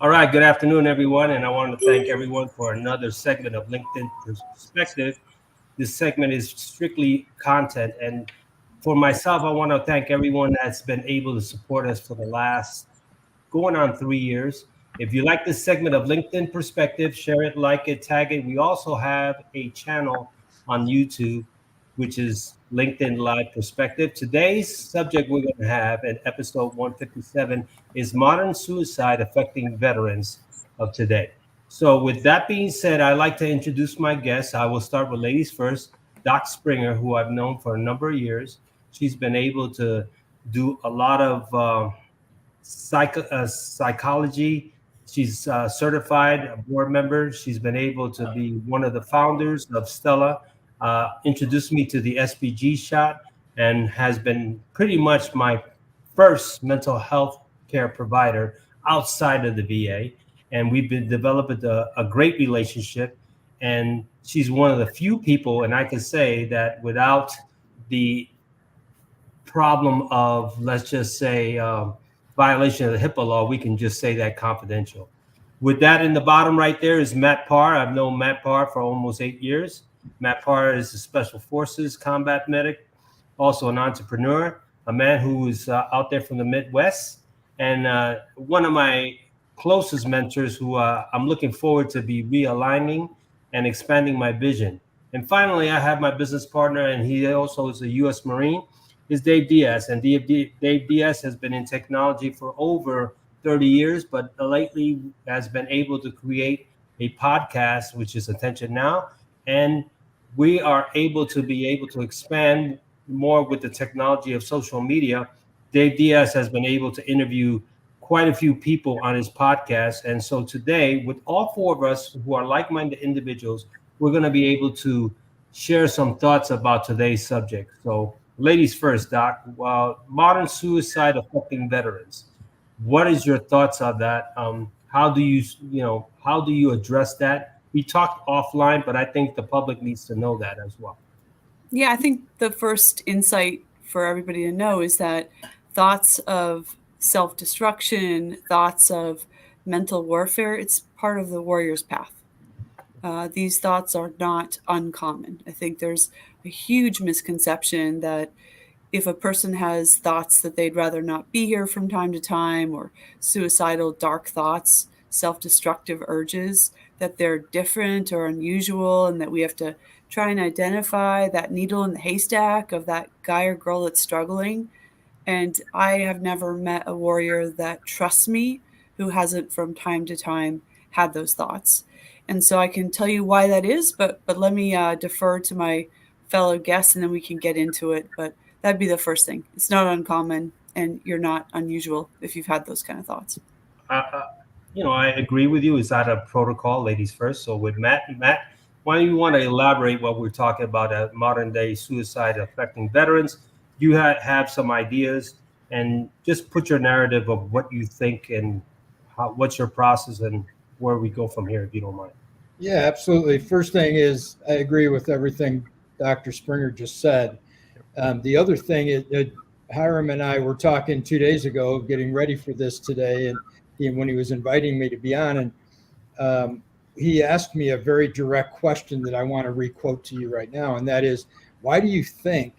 All right, good afternoon, everyone, and I want to thank everyone for another segment of LinkedIn Perspective. This segment is strictly content, and for myself, I want to thank everyone that's been able to support us for the last going on 3 years. If you like this segment of LinkedIn Perspective, share it, like it, tag it. We also have a channel on YouTube, which is LinkedIn Live Perspective. Today's subject we're going to have in episode 157 is modern suicide affecting veterans of today. So, with that being said, I'd like to introduce my guests. I will start with ladies first. Doc Springer, who I've known for a number of years. She's been able to do a lot of psychology. She's certified a board member. She's been able to be one of the founders of Stella, introduced me to the SPG shot, and has been pretty much my first mental health care provider outside of the VA. And we've been developing a great relationship. And she's one of the few people, and I can say that without the problem of, let's just say, violation of the HIPAA law, we can just say that confidential. With that in the bottom right there is Matt Parr. I've known Matt Parr for almost 8 years. Matt Parr is a Special Forces combat medic, also an entrepreneur, a man who is out there from the Midwest, and one of my closest mentors who I'm looking forward to be realigning and expanding my vision. And finally, I have my business partner, and he also is a U.S. Marine, is Dave Diaz. And Dave Diaz has been in technology for over 30 years, but lately has been able to create a podcast, which is Attention Now. And we are able to expand more with the technology of social media. Dave Diaz has been able to interview quite a few people on his podcast. And so today, with all four of us who are like-minded individuals, we're going to be able to share some thoughts about today's subject. So ladies first, Doc, modern suicide affecting veterans. What is your thoughts on that? How do you address that? We talked offline, but I think the public needs to know that as well. Yeah, I think the first insight for everybody to know is that thoughts of self-destruction, thoughts of mental warfare, it's part of the warrior's path. These thoughts are not uncommon. I think there's a huge misconception that if a person has thoughts that they'd rather not be here from time to time, or suicidal dark thoughts, self-destructive urges, that they're different or unusual, and that we have to try and identify that needle in the haystack of that guy or girl that's struggling. And I have never met a warrior that trusts me who hasn't from time to time had those thoughts. And so I can tell you why that is, but let me defer to my fellow guests, and then we can get into it. But that'd be the first thing. It's not uncommon, and you're not unusual if you've had those kind of thoughts. I agree with you. It's out of protocol, ladies first. So with Matt, why do you want to elaborate what we're talking about, modern day suicide affecting veterans? You have some ideas, and just put your narrative of what you think and what's your process and where we go from here, if you don't mind. Yeah, absolutely. First thing is, I agree with everything Dr. Springer just said. The other thing is, Hiram and I were talking 2 days ago, getting ready for this today, and when he was inviting me to be on, and he asked me a very direct question that I want to requote to you right now, and that is, why do you think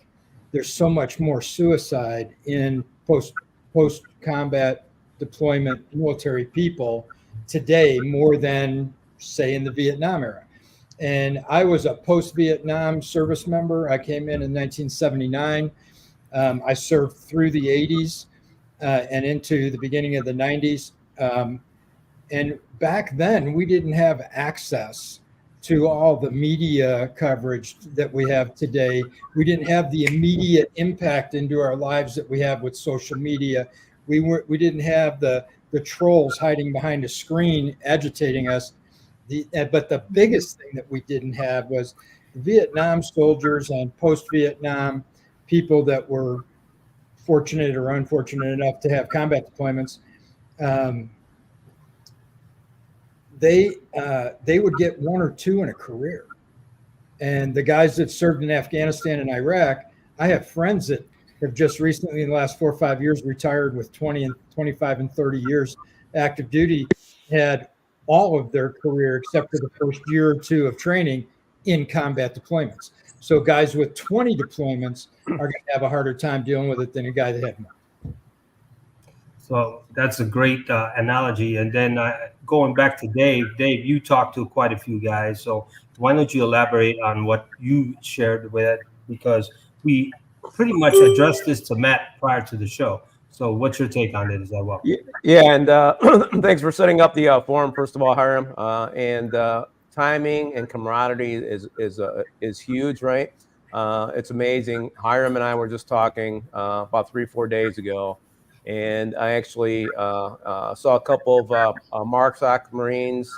there's so much more suicide in post-combat deployment military people today more than, say, in the Vietnam era? And I was a post-Vietnam service member. I came in 1979. I served through the 80s and into the beginning of the 90s. And back then, we didn't have access to all the media coverage that we have today. We didn't have the immediate impact into our lives that we have with social media. We didn't have the trolls hiding behind a screen agitating us. But the biggest thing that we didn't have was Vietnam soldiers and post-Vietnam people that were fortunate or unfortunate enough to have combat deployments. They would get one or two in a career. And the guys that served in Afghanistan and Iraq, I have friends that have just recently in the last 4 or 5 years retired with 20 and 25 and 30 years active duty. had all of their career, except for the first year or two of training, in combat deployments. So guys with 20 deployments are going to have a harder time dealing with it than a guy that had more. So that's a great analogy. And then going back to Dave, you talked to quite a few guys. So why don't you elaborate on what you shared with it? Because we pretty much addressed this to Matt prior to the show. So what's your take on it as well? Yeah, and thanks for setting up the forum, first of all, Hiram. And timing and camaraderie is huge, right? It's amazing. Hiram and I were just talking about 3-4 days ago, and I actually saw a couple of MARCSOC Marines.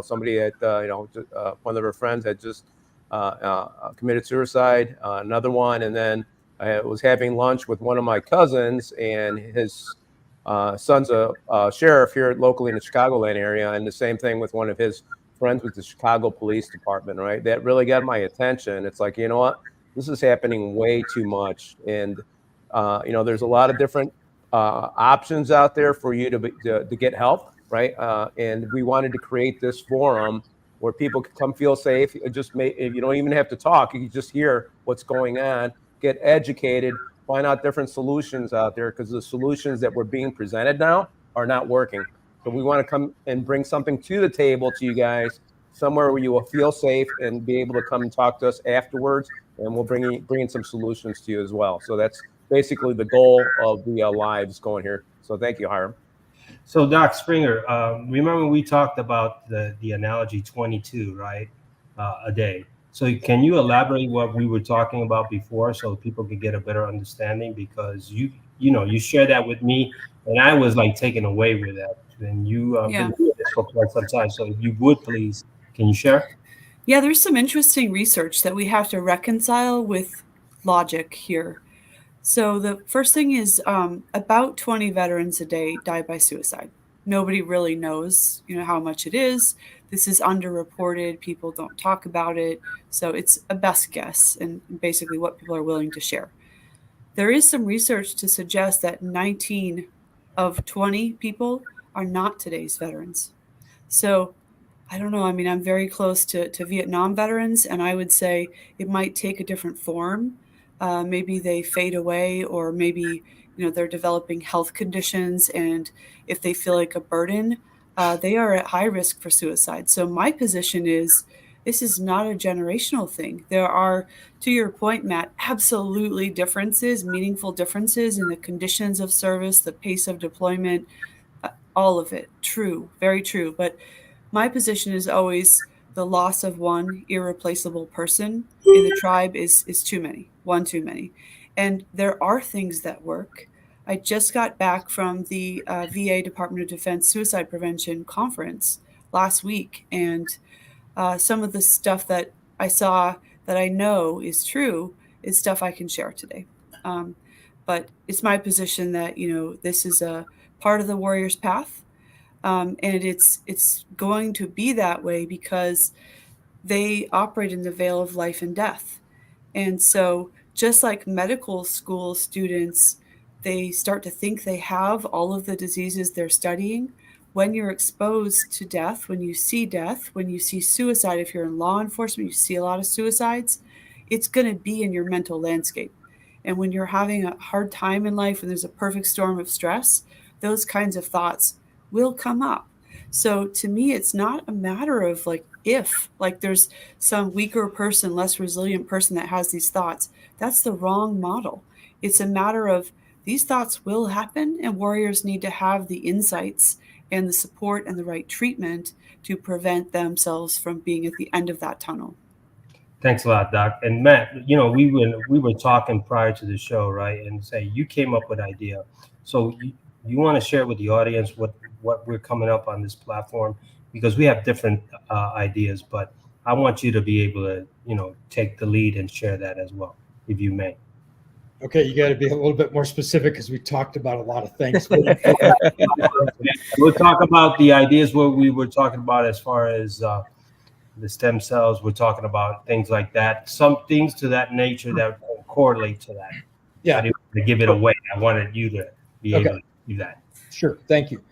Somebody that one of our friends had just committed suicide. Another one, and then I was having lunch with one of my cousins, and his son's a sheriff here locally in the Chicagoland area, and the same thing with one of his friends with the Chicago Police Department, right? That really got my attention. It's like, you know what? This is happening way too much. And, there's a lot of different options out there for you to get help, right? And we wanted to create this forum where people can come feel safe. You don't even have to talk. You can just hear what's going on, get educated, find out different solutions out there, because the solutions that were being presented now are not working. So we want to come and bring something to the table to you guys, somewhere where you will feel safe and be able to come and talk to us afterwards, and we'll bring in some solutions to you as well. So that's basically the goal of the lives going here. So thank you, Hiram. So Doc Springer, remember we talked about the analogy 22, right? A day. So can you elaborate what we were talking about before so people could get a better understanding? Because you shared that with me, and I was like taken away with that. And you been doing this for quite some time. So if you would please, can you share? Yeah, there's some interesting research that we have to reconcile with logic here. So the first thing is about 20 veterans a day die by suicide. Nobody really knows, how much it is. This is underreported. People don't talk about it. So it's a best guess and basically what people are willing to share. There is some research to suggest that 19 of 20 people are not today's veterans. So I don't know. I mean, I'm very close to Vietnam veterans, and I would say it might take a different form. Maybe they fade away, or maybe they're developing health conditions, and if they feel like a burden, they are at high risk for suicide. So my position is this is not a generational thing. There are, to your point, Matt, absolutely differences, meaningful differences in the conditions of service, the pace of deployment, all of it. True, very true. But my position is always the loss of one irreplaceable person in the tribe is too many, one too many. And there are things that work. I just got back from the VA Department of Defense Suicide Prevention Conference last week, and some of the stuff that I saw that I know is true is stuff I can share today. But it's my position that, this is a part of the warrior's path. And it's going to be that way because they operate in the veil of life and death. And so just like medical school students, they start to think they have all of the diseases they're studying. When you're exposed to death, when you see suicide, if you're in law enforcement, you see a lot of suicides, it's going to be in your mental landscape. And when you're having a hard time in life, when there's a perfect storm of stress, those kinds of thoughts will come up. So to me, it's not a matter of if there's some weaker person, less resilient person that has these thoughts. That's the wrong model. It's a matter of these thoughts will happen, and warriors need to have the insights and the support and the right treatment to prevent themselves from being at the end of that tunnel. Thanks a lot, Doc. And Matt, we were talking prior to the show, right? And say you came up with an idea. So you want to share with the audience what we're coming up on this platform, because we have different ideas, but I want you to be able to, take the lead and share that as well, if you may. Okay, you got to be a little bit more specific because we talked about a lot of things. We'll talk about the ideas what we were talking about as far as the stem cells. We're talking about things like that, some things to that nature that correlate to that. Yeah. I didn't want to give it away. I wanted you to be able to do that. Sure. Thank you.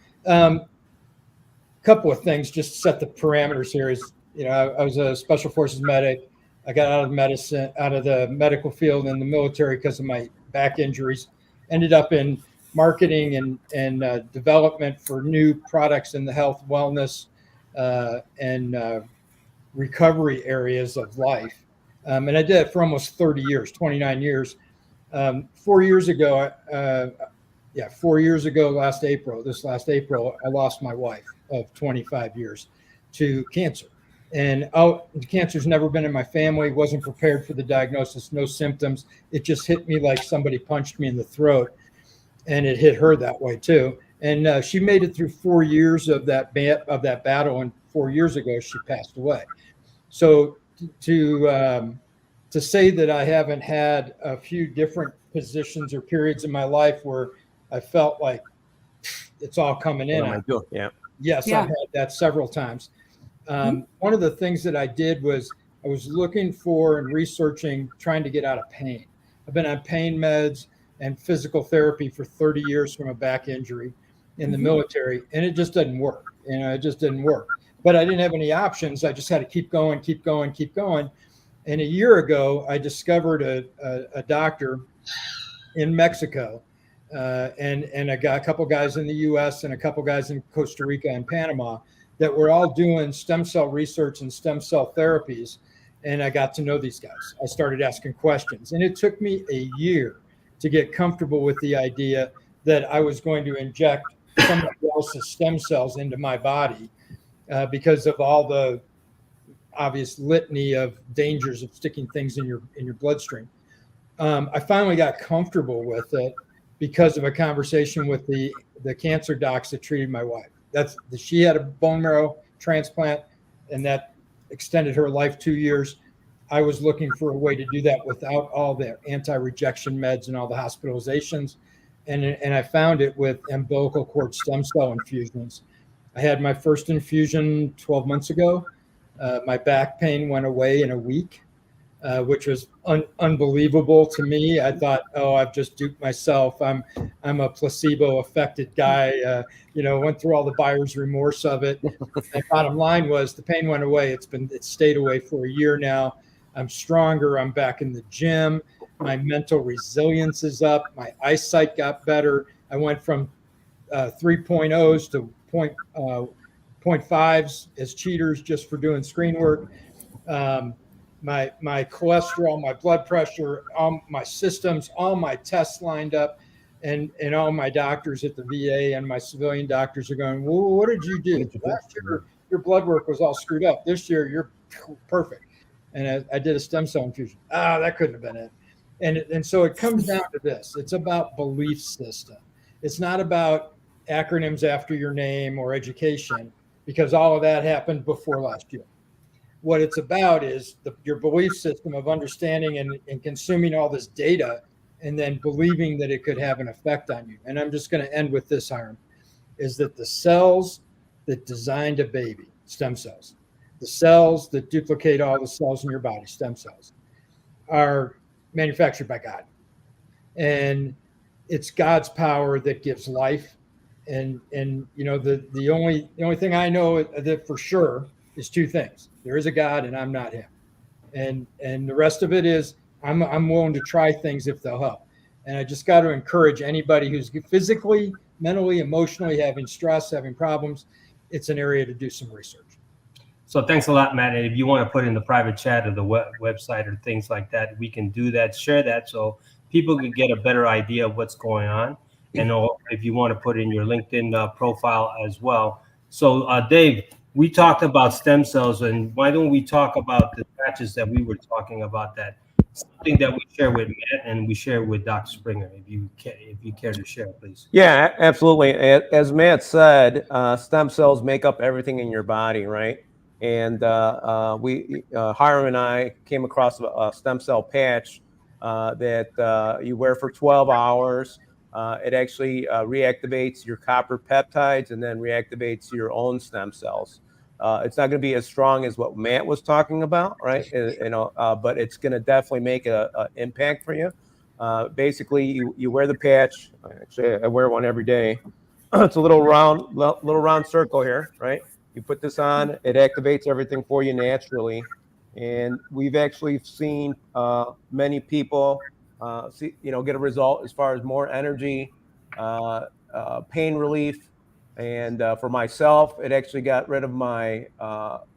couple of things just to set the parameters here is, I was a special forces medic. I got out of the medical field in the military because of my back injuries. Ended up in marketing and development for new products in the health, wellness, and recovery areas of life. And I did it for almost 30 years, 29 years. 4 years ago, 4 years ago, last April, I lost my wife of 25 years to cancer. And cancer's never been in my family, wasn't prepared for the diagnosis, no symptoms. It just hit me like somebody punched me in the throat. And it hit her that way too. And she made it through 4 years of that battle. And 4 years ago, she passed away. So to say that I haven't had a few different positions or periods in my life where I felt like it's all coming in. Yeah. Yes, Yeah. I've had that several times. One of the things that I did was I was looking for and researching, trying to get out of pain. I've been on pain meds and physical therapy for 30 years from a back injury in the military, and it just doesn't work. It just didn't work. But I didn't have any options. I just had to keep going. And a year ago, I discovered a doctor in Mexico, and I got a couple guys in the U.S. and a couple guys in Costa Rica and Panama that were all doing stem cell research and stem cell therapies. And I got to know these guys. I started asking questions, and it took me a year to get comfortable with the idea that I was going to inject somebody else's stem cells into my body because of all the obvious litany of dangers of sticking things in your bloodstream. I finally got comfortable with it because of a conversation with the cancer docs that treated my wife. She had a bone marrow transplant, and that extended her life 2 years. I was looking for a way to do that without all the anti-rejection meds and all the hospitalizations. And I found it with umbilical cord stem cell infusions. I had my first infusion 12 months ago. My back pain went away in a week, which was unbelievable to me. I thought, I've just duped myself. I'm a placebo-affected guy. Went through all the buyer's remorse of it. And bottom line was the pain went away. It's stayed away for a year now. I'm stronger. I'm back in the gym. My mental resilience is up. My eyesight got better. I went from 3.0s to 0.5s as cheaters just for doing screen work. My cholesterol, my blood pressure, all my systems, all my tests lined up, and all my doctors at the VA and my civilian doctors are going, well, what did you do? Last year, your blood work was all screwed up. This year, you're perfect. And I did a stem cell infusion. That couldn't have been it. And so it comes down to this. It's about belief system. It's not about acronyms after your name or education, because all of that happened before last year. What it's about is your belief system of understanding and consuming all this data and then believing that it could have an effect on you. And I'm just going to end with this, Hiram, is that the cells that designed a baby, stem cells, the cells that duplicate all the cells in your body, stem cells, are manufactured by God. And it's God's power that gives life. And the only thing I know that for sure is two things. There is a God, and I'm not him. And the rest of it is I'm willing to try things if they'll help. And I just got to encourage anybody who's physically, mentally, emotionally having stress, having problems. It's an area to do some research. So thanks a lot, Matt. And if you want to put in the private chat or the website or things like that, we can do that, share that, so people can get a better idea of what's going on. And if you want to put in your LinkedIn profile as well. So Dave, we talked about stem cells, and why don't we talk about the patches that we were talking about, that something that we share with Matt and we share with Dr. Springer, if you care to share, please. Yeah, absolutely. As Matt said, stem cells make up everything in your body, right? And Hiram and I came across a stem cell patch that you wear for 12 hours. It actually reactivates your copper peptides and then reactivates your own stem cells. It's not going to be as strong as what Matt was talking about, right? But it's going to definitely make an impact for you. Basically, you wear the patch. Actually, I wear one every day. It's a little round circle here, right? You put this on, it activates everything for you naturally. And we've actually seen many people get a result as far as more energy, pain relief. And for myself, it actually got rid of my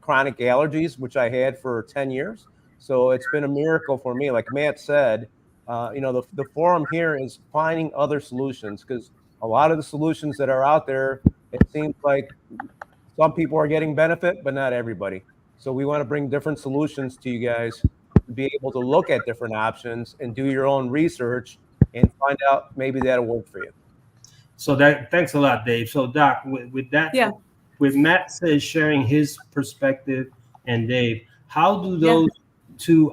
chronic allergies, which I had for 10 years. So it's been a miracle for me. Like Matt said, the forum here is finding other solutions, because a lot of the solutions that are out there, it seems like some people are getting benefit, but not everybody. So we want to bring different solutions to you guys to be able to look at different options and do your own research and find out maybe that'll work for you. So thanks a lot, Dave. So Doc, with that, Yeah. with Matt says sharing his perspective and Dave, how do Yeah. those two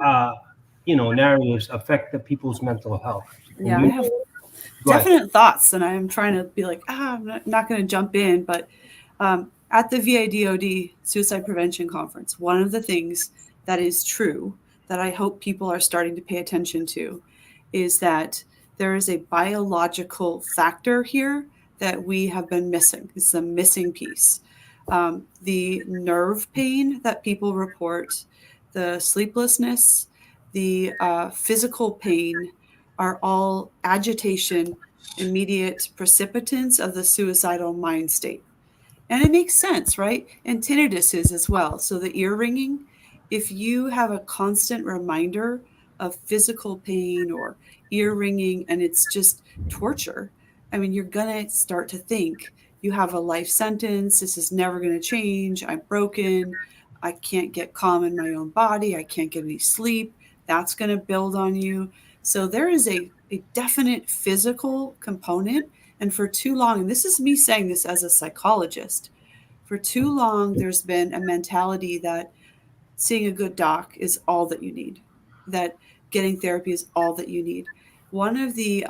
narratives affect the people's mental health? Yeah, I have Go ahead. definite thoughts, and I'm trying to be like, I'm not going to jump in, but at the VADOD Suicide Prevention Conference, one of the things that is true that I hope people are starting to pay attention to is that there is a biological factor here that we have been missing. It's a missing piece. The nerve pain that people report, the sleeplessness, the physical pain are all agitation, immediate precipitants of the suicidal mind state. And it makes sense, right? And tinnitus is as well. So the ear ringing, if you have a constant reminder of physical pain or ear ringing and it's just torture, I mean, you're going to start to think you have a life sentence. This is never going to change. I'm broken. I can't get calm in my own body. I can't get any sleep. That's going to build on you. So there is a definite physical component. And for too long, and this is me saying this as a psychologist, for too long, there's been a mentality that seeing a good doc is all that you need, that getting therapy is all that you need. One of the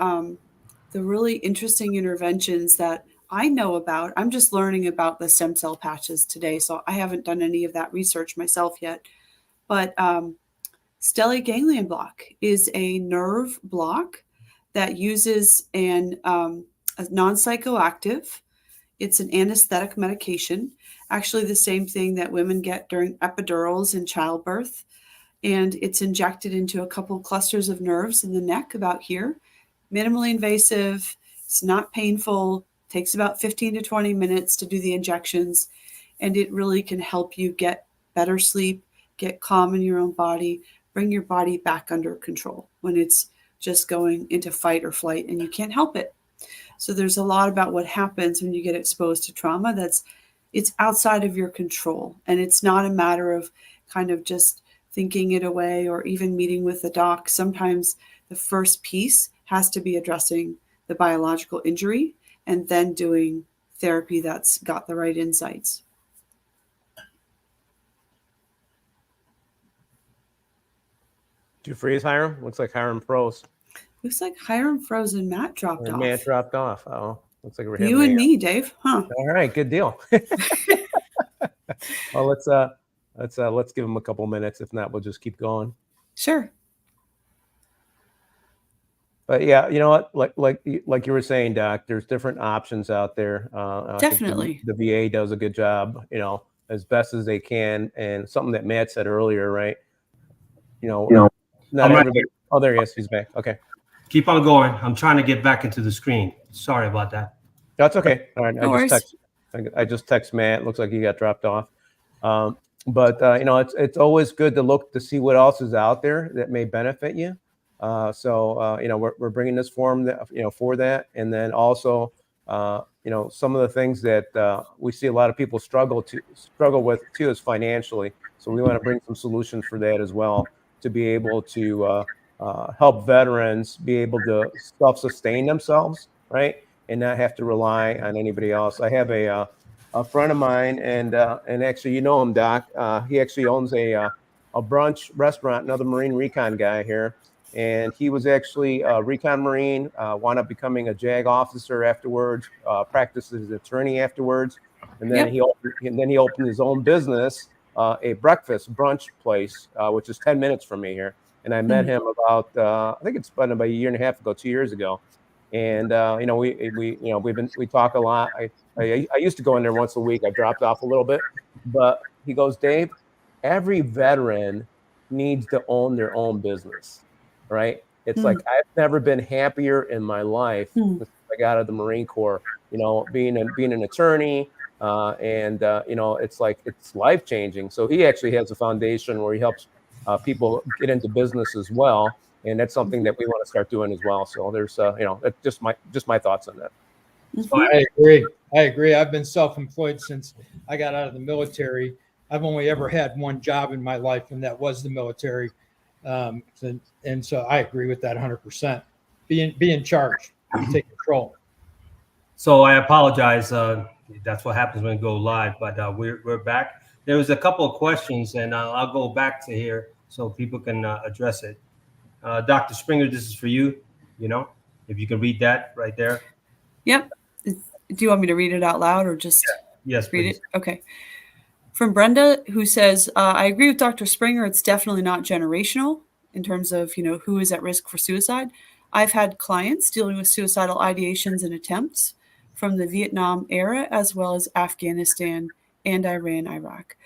really interesting interventions that I know about, I'm just learning about the stem cell patches today, so I haven't done any of that research myself yet, but stellate ganglion block is a nerve block that uses a non-psychoactive. It's an anesthetic medication, actually the same thing that women get during epidurals in childbirth. And it's injected into a couple of clusters of nerves in the neck about here. Minimally invasive. It's not painful. Takes about 15 to 20 minutes to do the injections. And it really can help you get better sleep, get calm in your own body, bring your body back under control when it's just going into fight or flight and you can't help it. So there's a lot about what happens when you get exposed to trauma it's outside of your control. And it's not a matter of kind of just thinking it away or even meeting with the doc. Sometimes the first piece has to be addressing the biological injury and then doing therapy that's got the right insights. Did you freeze, Hiram? Looks like Hiram froze. Looks like Hiram froze and Matt dropped off. Matt dropped off. Oh, looks like we're you and me, Dave, huh? All right, good deal. Well, let's give him a couple minutes. If not, we'll just keep going. Sure. But yeah, you know what? Like you were saying, Doc, there's different options out there. Definitely. The VA does a good job, as best as they can. And something that Matt said earlier, right? Not everybody. Oh, there he is. He's back. Okay. Keep on going. I'm trying to get back into the screen. Sorry about that. That's okay. All right. No worries. I just text Matt. Looks like he got dropped off. But it's always good to look to see what else is out there that may benefit you. So we're bringing this forum that, for that, and then also some of the things that we see a lot of people struggle with too is financially. So we want to bring some solutions for that as well, to be able to help veterans be able to self-sustain themselves, right, and not have to rely on anybody else. I have a friend of mine, and actually, him, Doc. He actually owns a brunch restaurant, another Marine Recon guy here, and he was actually a Recon Marine, wound up becoming a JAG officer afterwards, practiced as an attorney afterwards, and then he opened his own business, a breakfast brunch place, which is 10 minutes from me here. And I met him about, I think it's been about a year and a half ago, 2 years ago. And we talk a lot. I used to go in there once a week. I dropped off a little bit, but he goes, Dave, every veteran needs to own their own business, right? It's like I've never been happier in my life since I got out of the Marine Corps. Being an attorney, it's like it's life changing. So he actually has a foundation where he helps people get into business as well, and that's something that we want to start doing as well. So there's that's just my thoughts on that. So I agree. I've been self-employed since I got out of the military. I've only ever had one job in my life, and that was the military. And so I agree with that 100%. Be in charge, take control. So I apologize. That's what happens when we go live, but we're back. There was a couple of questions, and I'll go back to here so people can address it. Dr. Springer, this is for you. If you can read that right there. Yep. Do you want me to read it out loud or just Yes, read please. it? Okay. From Brenda, who says, I agree with Dr. Springer. It's definitely not generational in terms of, who is at risk for suicide. I've had clients dealing with suicidal ideations and attempts from the Vietnam era, as well as Afghanistan and Iran, Iraq.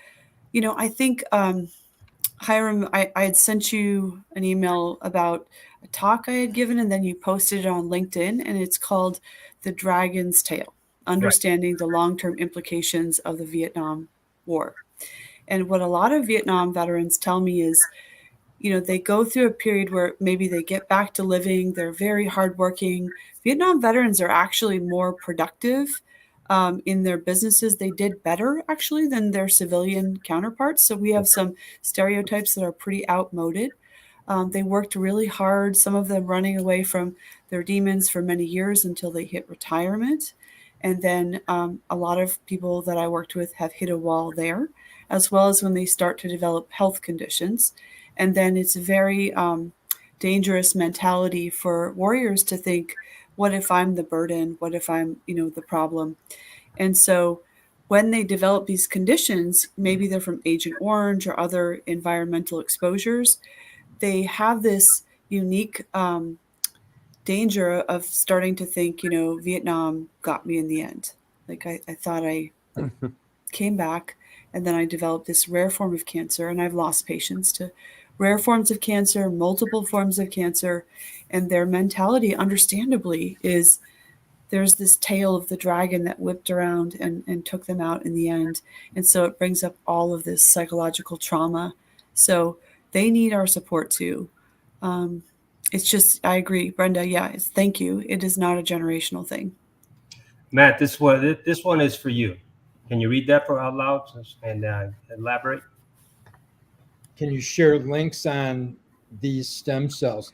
I think, Hiram, I had sent you an email about a talk I had given, and then you posted it on LinkedIn, and it's called The Dragon's Tail, Understanding the Long-Term Implications of the Vietnam War. And what a lot of Vietnam veterans tell me is, they go through a period where maybe they get back to living, they're very hardworking. Vietnam veterans are actually more productive in their businesses. They did better actually than their civilian counterparts. So we have some stereotypes that are pretty outmoded. They worked really hard, some of them running away from their demons for many years until they hit retirement. And then a lot of people that I worked with have hit a wall there, as well as when they start to develop health conditions. And then it's a very dangerous mentality for warriors to think, what if I'm the burden? What if I'm, the problem? And so when they develop these conditions, maybe they're from Agent Orange or other environmental exposures, they have this unique danger of starting to think, Vietnam got me in the end. Like I thought I came back, and then I developed this rare form of cancer, and I've lost patients to rare forms of cancer, multiple forms of cancer, and their mentality, understandably, is there's this tail of the dragon that whipped around and took them out in the end. And so it brings up all of this psychological trauma. So they need our support too. It's just, I agree, Brenda. Yeah, thank you. It is not a generational thing. Matt, this one is for you. Can you read that for out loud and elaborate? Can you share links on these stem cells?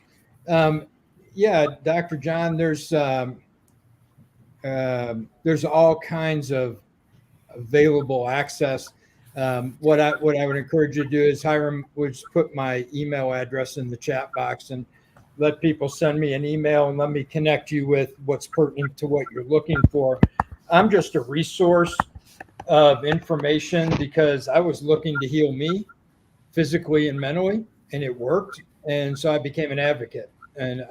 Yeah, Dr. John, there's all kinds of available access. What I would encourage you to do is Hiram would put my email address in the chat box and let people send me an email and let me connect you with what's pertinent to what you're looking for. I'm just a resource of information because I was looking to heal me physically and mentally, and it worked. And so I became an advocate. And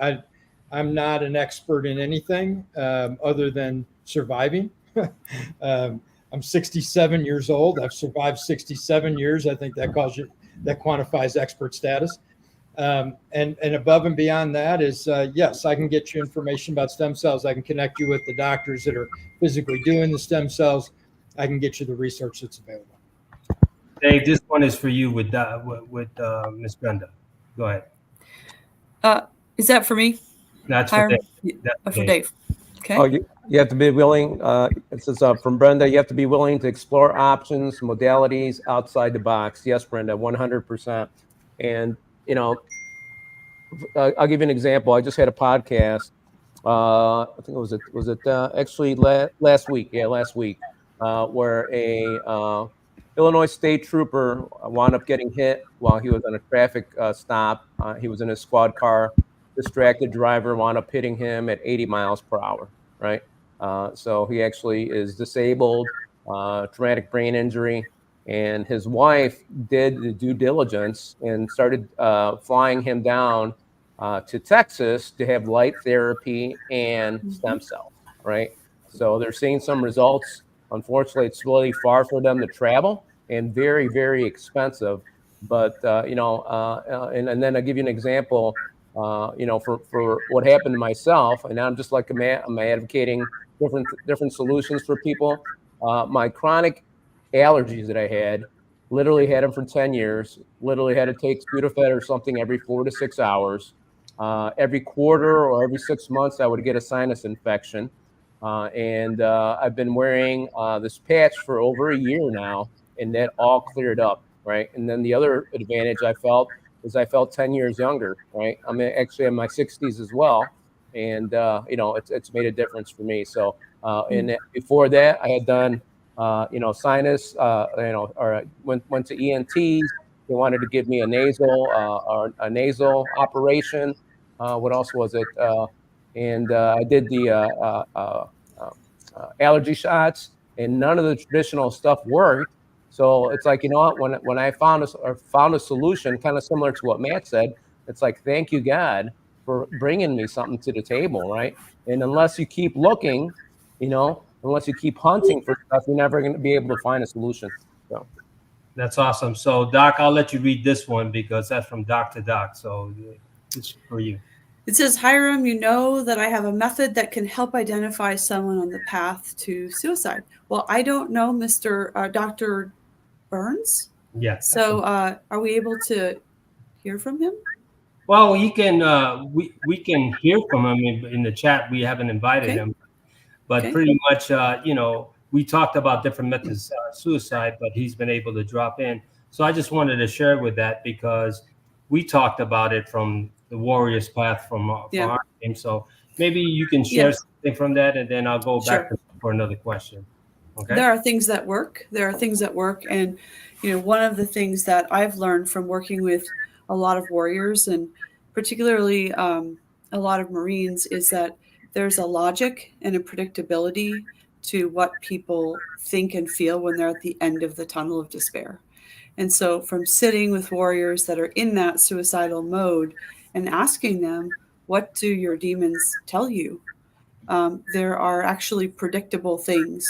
I'm not an expert in anything other than surviving. I'm 67 years old. I've survived 67 years. I think that quantifies expert status. And above and beyond that is, yes, I can get you information about stem cells. I can connect you with the doctors that are physically doing the stem cells. I can get you the research that's available. Dave, this one is for you with Miss Brenda. Go ahead. Is that for me? That's for Dave. For Dave. Okay. Oh, you have to be willing. It says from Brenda, you have to be willing to explore options, modalities outside the box. Yes, Brenda, 100%. And I'll give you an example. I just had a podcast. I think was it actually last week? Yeah, last week, where a Illinois state trooper wound up getting hit while he was on a traffic stop. He was in his squad car. Distracted driver wound up hitting him at 80 miles per hour, right? So he actually is disabled, traumatic brain injury, and his wife did the due diligence and started flying him down to Texas to have light therapy and stem cells, right? So they're seeing some results. Unfortunately, it's really far for them to travel and very, very expensive. But, and then I'll give you an example, for what happened to myself. And I'm just like I'm advocating different solutions for people. My chronic allergies that I had, literally had them for 10 years, literally had to take Sudafed or something every 4 to 6 hours. Every quarter or every 6 months, I would get a sinus infection. And I've been wearing this patch for over a year now, and that all cleared up, right? And then the other advantage I felt is I felt 10 years younger, right? I'm actually in my 60s as well. And, it's made a difference for me. So, and before that, I had done, sinus, or went to ENTs. They wanted to give me a nasal operation. What else was it? And I did the allergy shots, and none of the traditional stuff worked. So it's like, you know what? When I found a solution, kind of similar to what Matt said, it's like, thank you God for bringing me something to the table, right? And unless you keep looking, unless you keep hunting for stuff, you're never going to be able to find a solution. So That's awesome. So, Doc, I'll let you read this one because that's from Doc to Doc. So, it's for you. It says, Hiram, you know that I have a method that can help identify someone on the path to suicide. Well, I don't know Dr. Burns. Yeah. So are we able to hear from him? Well, he can. We can hear from him in the chat. We haven't invited him, but pretty much, we talked about different methods of suicide, but he's been able to drop in. So I just wanted to share with that because we talked about it from the Warriors Path from our team. So maybe you can share something from that, and then I'll go back for another question. Okay. There are things that work. And, one of the things that I've learned from working with a lot of warriors and particularly a lot of Marines is that there's a logic and a predictability to what people think and feel when they're at the end of the tunnel of despair. And so from sitting with warriors that are in that suicidal mode and asking them, what do your demons tell you? There are actually predictable things.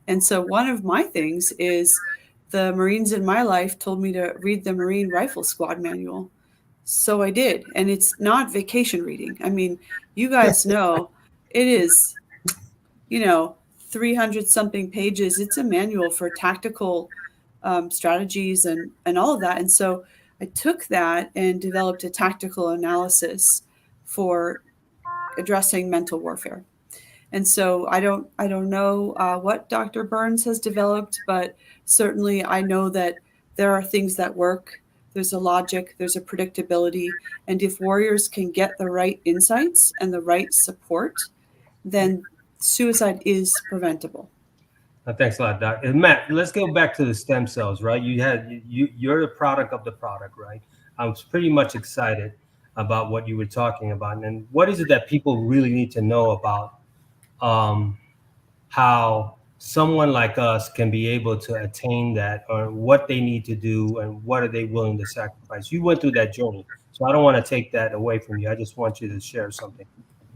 And so one of my things is the Marines in my life told me to read the Marine Rifle Squad manual. So I did. And it's not vacation reading. I mean, you guys know it is, 300 something pages. It's a manual for tactical strategies and all of that. And so I took that and developed a tactical analysis for addressing mental warfare. And so I don't know what Dr. Burns has developed, but certainly I know that there are things that work. There's a logic, there's a predictability. And if warriors can get the right insights and the right support, then suicide is preventable. Thanks a lot, Doc. And Matt, let's go back to the stem cells, right? You're the product of the product, right? I was pretty much excited about what you were talking about. And what is it that people really need to know about how someone like us can be able to attain that, or what they need to do and what are they willing to sacrifice? You went through that journey, so I don't want to take that away from you. I just want you to share something,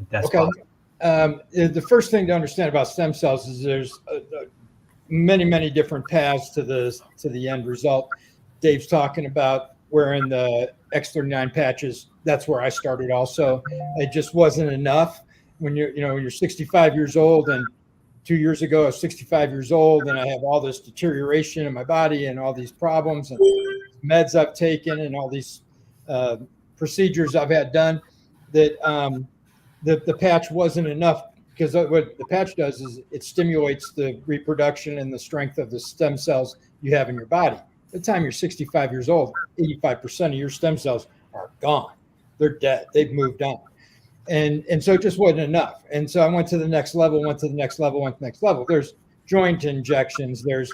if that's possible. The first thing to understand about stem cells is there's many, many different paths to the end result. Dave's talking about wearing the X39 patches. That's where I started also. It just wasn't enough. When you're 65 years old, and 2 years ago I was 65 years old, and I have all this deterioration in my body and all these problems and meds I've taken and all these procedures I've had done, that the patch wasn't enough, because what the patch does is it stimulates the reproduction and the strength of the stem cells you have in your body. By the time you're 65 years old, 85% of your stem cells are gone. They're dead. They've moved on. And so it just wasn't enough. And so I went to the next level, went to the next level. There's joint injections. There's,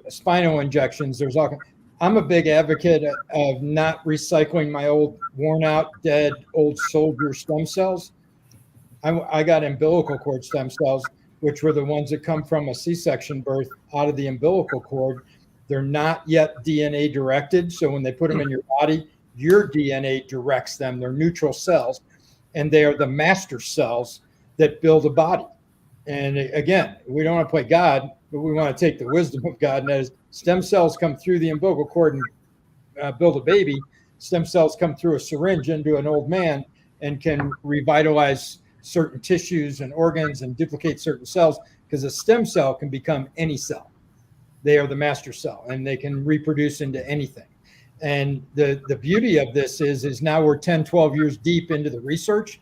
spinal injections. There's all. I'm a big advocate of not recycling my old worn out, dead, old soldier stem cells. I got umbilical cord stem cells, which were the ones that come from a C-section birth out of the umbilical cord. They're not yet DNA directed. So when they put them in your body, Your DNA directs them. They're neutral cells, and they are the master cells that build a body. And again, we don't want to play God, but we want to take the wisdom of God. And that is, stem cells come through the umbilical cord and build a baby. Stem cells come through a syringe into an old man and can revitalize certain tissues and organs and duplicate certain cells, because a stem cell can become any cell. They are the master cell, and they can reproduce into anything. And the beauty of this is now we're 10, 12 years deep into the research.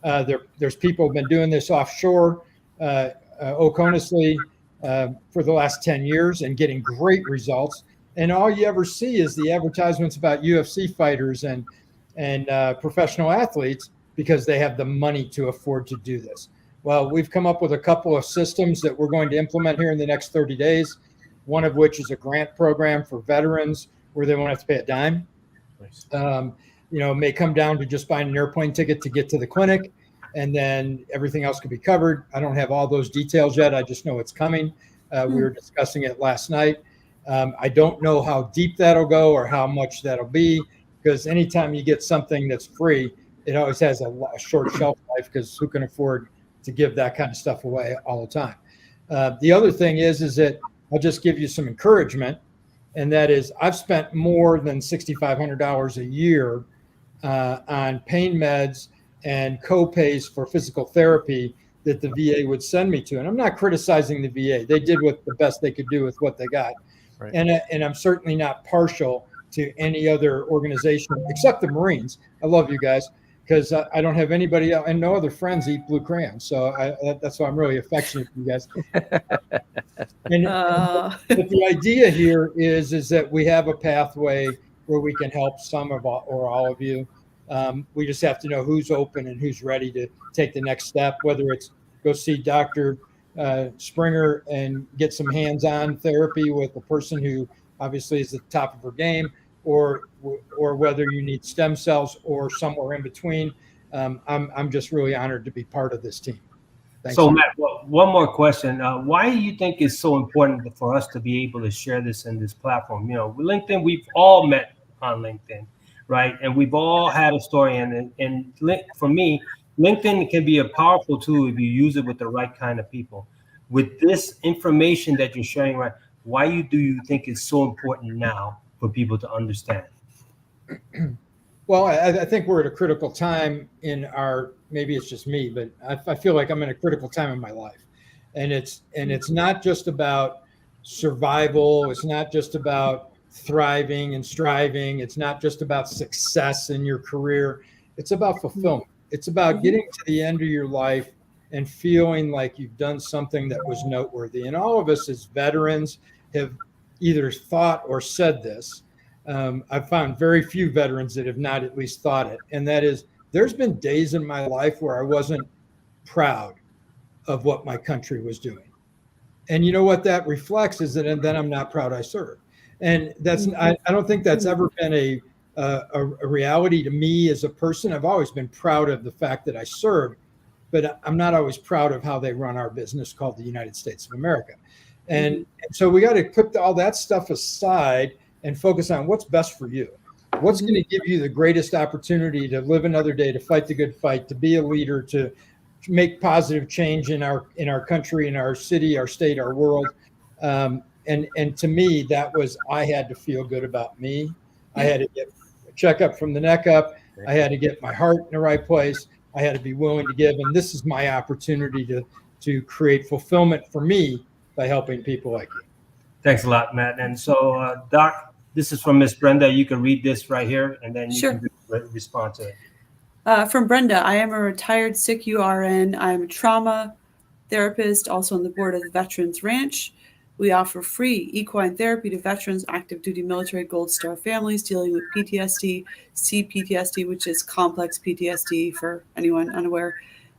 There's people who've been doing this offshore, oconously, for the last 10 years and getting great results. And all you ever see is the advertisements about UFC fighters and professional athletes, because they have the money to afford to do this. Well, we've come up with a couple of systems that we're going to implement here in the next 30 days, one of which is a grant program for veterans where they won't have to pay a dime. Nice. It may come down to just buying an airplane ticket to get to the clinic, and then everything else could be covered. I don't have all those details yet. I just know it's coming. We were discussing it last night. I don't know how deep that'll go or how much that'll be, because anytime you get something that's free, it always has a short shelf life, because who can afford to give that kind of stuff away all the time? The other thing is that I'll just give you some encouragement, and that is I've spent more than $6,500 a year on pain meds and co-pays for physical therapy that the VA would send me to. And I'm not criticizing the VA. They did the best they could do with what they got. Right. And I'm certainly not partial to any other organization except the Marines. I love you guys, because I don't have anybody else, and no other friends eat blue crayons. So that's why I'm really affectionate to you guys. But the idea here is that we have a pathway where we can help some of or all of you. We just have to know who's open and who's ready to take the next step, whether it's go see Dr. Springer and get some hands-on therapy with a person who obviously is at the top of her game, or whether you need stem cells or somewhere in between. I'm just really honored to be part of this team. Thanks. So Matt, one more question. Why do you think it's so important for us to be able to share this in this platform? LinkedIn, we've all met on LinkedIn, right? And we've all had a story. And for me, LinkedIn can be a powerful tool if you use it with the right kind of people. With this information that you're sharing, right, why do you think it's so important now for people to understand? Well, I think we're at a critical time in maybe it's just me, but I feel like I'm in a critical time in my life. And it's not just about survival. It's not just about thriving and striving. It's not just about success in your career. It's about fulfillment. It's about getting to the end of your life and feeling like you've done something that was noteworthy. And all of us as veterans have either thought or said this. I've found very few veterans that have not at least thought it. And that is, there's been days in my life where I wasn't proud of what my country was doing. And you know what that reflects is that, and then I'm not proud I served. And I don't think that's ever been a reality to me as a person. I've always been proud of the fact that I served, but I'm not always proud of how they run our business called the United States of America. And so we got to put all that stuff aside and focus on what's best for you. What's going to give you the greatest opportunity to live another day, to fight the good fight, to be a leader, to make positive change in our country, in our city, our state, our world. And to me, that was, I had to feel good about me. I had to get a checkup from the neck up. I had to get my heart in the right place. I had to be willing to give. And this is my opportunity to create fulfillment for me by helping people like you. Thanks a lot, Matt. And so, Doc, this is from Miss Brenda. You can read this right here, and then you can respond to it. From Brenda, I am a retired sick URN. I'm a trauma therapist, also on the board of the Veterans Ranch. We offer free equine therapy to veterans, active duty military, Gold Star families dealing with PTSD, CPTSD, which is complex PTSD for anyone unaware,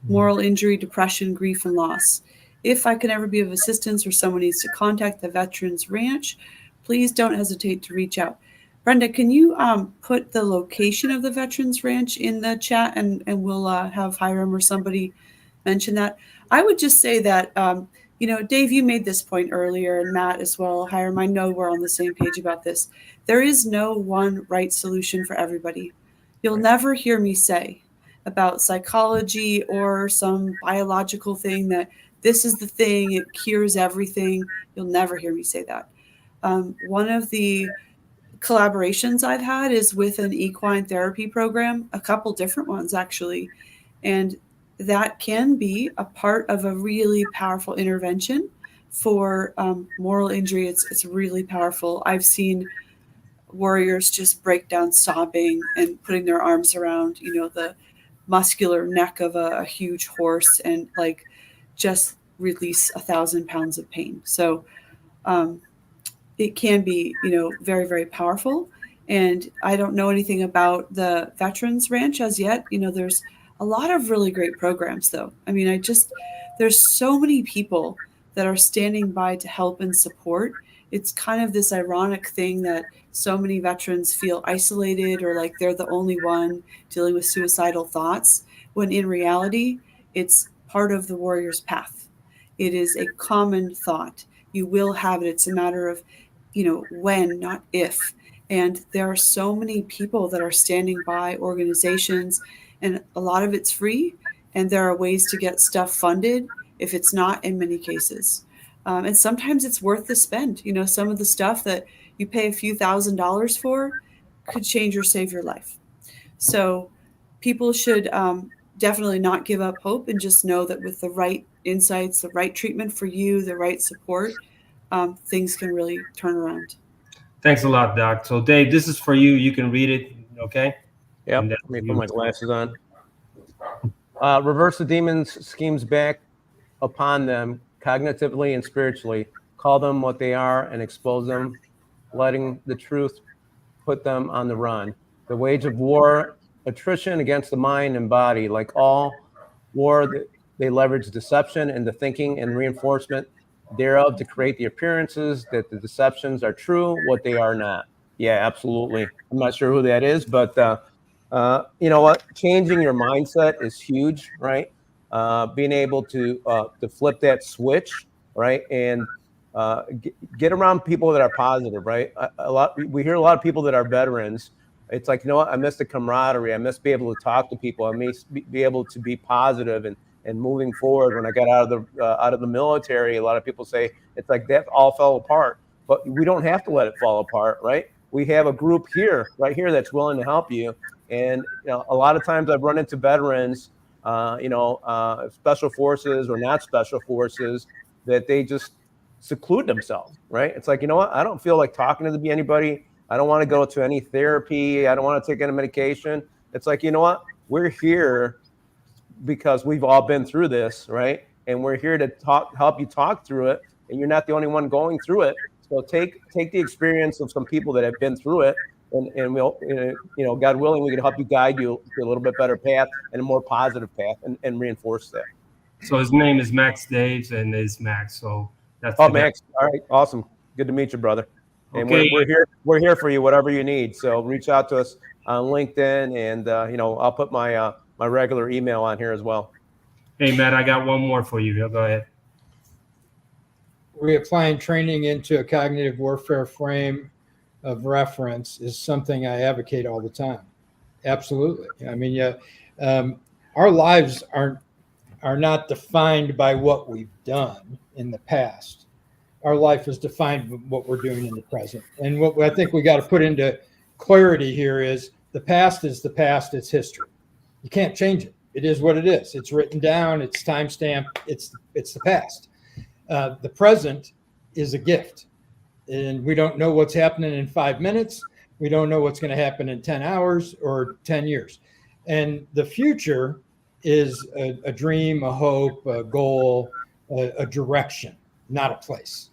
moral injury, depression, grief, and loss. If I can ever be of assistance or someone needs to contact the Veterans Ranch, please don't hesitate to reach out. Brenda, can you put the location of the Veterans Ranch in the chat, and we'll have Hiram or somebody mention that? I would just say that Dave, you made this point earlier, and Matt as well. Hiram, I know we're on the same page about this. There is no one right solution for everybody. You'll never hear me say about psychology or some biological thing that this is the thing, it cures everything. You'll never hear me say that. One of the collaborations I've had is with an equine therapy program, a couple different ones actually. And that can be a part of a really powerful intervention for moral injury. It's really powerful. I've seen warriors just break down sobbing and putting their arms around, the muscular neck of a huge horse and like just release 1,000 pounds of pain. So it can be, very, very powerful. And I don't know anything about the Veterans Ranch as yet. There's a lot of really great programs, though. I mean, there's so many people that are standing by to help and support. It's kind of this ironic thing that so many veterans feel isolated or like they're the only one dealing with suicidal thoughts, when in reality, it's part of the warrior's path. It is a common thought. You will have it. It's a matter of, when, not if. And there are so many people that are standing by, organizations, and a lot of it's free. And there are ways to get stuff funded if it's not in many cases. And sometimes it's worth the spend. Some of the stuff that you pay a few $1,000s for could change or save your life. So people should definitely not give up hope and just know that with the right insights, the right treatment for you, the right support, things can really turn around. Thanks a lot, Doc. So, Dave, this is for you. You can read it, okay? Yep. Let me put my glasses on. Reverse the demons' schemes back upon them, cognitively and spiritually. Call them what they are and expose them, letting the truth put them on the run. The wage of war, attrition against the mind and body. Like all war, they leverage deception and the thinking and reinforcement thereof to create the appearances that the deceptions are true, what they are not. Yeah, absolutely. I'm not sure who that is, but you know what? Changing your mindset is huge, right? Being able to flip that switch, right, and get around people that are positive, right? We hear a lot of people that are veterans. It's like, I miss the camaraderie. I miss being able to talk to people. I miss be able to be positive and moving forward. When I got out of the military, a lot of people say it's like that all fell apart. But we don't have to let it fall apart, right? We have a group right here that's willing to help you. And a lot of times I've run into veterans, special forces or not special forces, that they just seclude themselves, right? It's like, I don't feel like talking to anybody. I don't want to go to any therapy. I don't want to take any medication. It's like, we're here because we've all been through this, right? And we're here to help you talk through it. And you're not the only one going through it. So take the experience of some people that have been through it, and we'll, God willing, we can help you guide you to a little bit better path and a more positive path, and reinforce that. So his name is Max Daves, and is Max. So that's Max. All right, awesome. Good to meet you, brother. And okay. we're here for you, whatever you need. So reach out to us on LinkedIn, and I'll put my my regular email on here as well. Hey, Matt, I got one more for you. Go ahead. Reapplying training into a cognitive warfare frame of reference is something I advocate all the time. Absolutely. I mean, our lives are not defined by what we've done in the past. Our life is defined by what we're doing in the present. And what I think we got to put into clarity here is the past is the past. It's history. You can't change it. It is what it is. It's written down. It's timestamped. It's the past. The present is a gift, and we don't know what's happening in 5 minutes. We don't know what's going to happen in 10 hours or 10 years. And the future is a dream, a hope, a goal, a direction, not a place.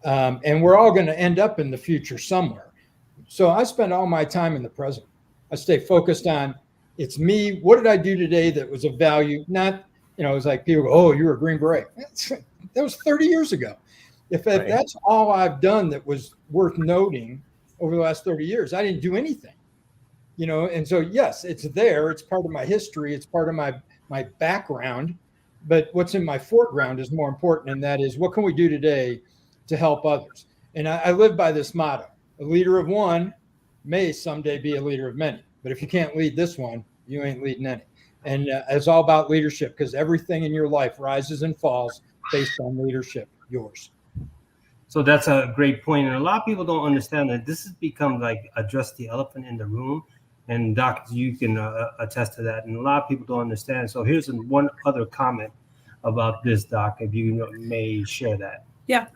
And we're all going to end up in the future somewhere. So I spend all my time in the present. I stay focused on, it's me. What did I do today that was of value? Not, it's like people go, oh, you were a Green Beret. That was 30 years ago. If that's all I've done that was worth noting over the last 30 years, I didn't do anything, And so, yes, it's there. It's part of my history. It's part of my background. But what's in my foreground is more important, and that is what can we do today to help others? And I live by this motto: a leader of one may someday be a leader of many. But if you can't lead this one, you ain't leading any. And it's all about leadership, because everything in your life rises and falls based on leadership, yours. So that's a great point. And a lot of people don't understand that this has become like address the elephant in the room. And Doc, you can attest to that. And a lot of people don't understand. So here's one other comment about this, Doc, if you may share that. Yeah.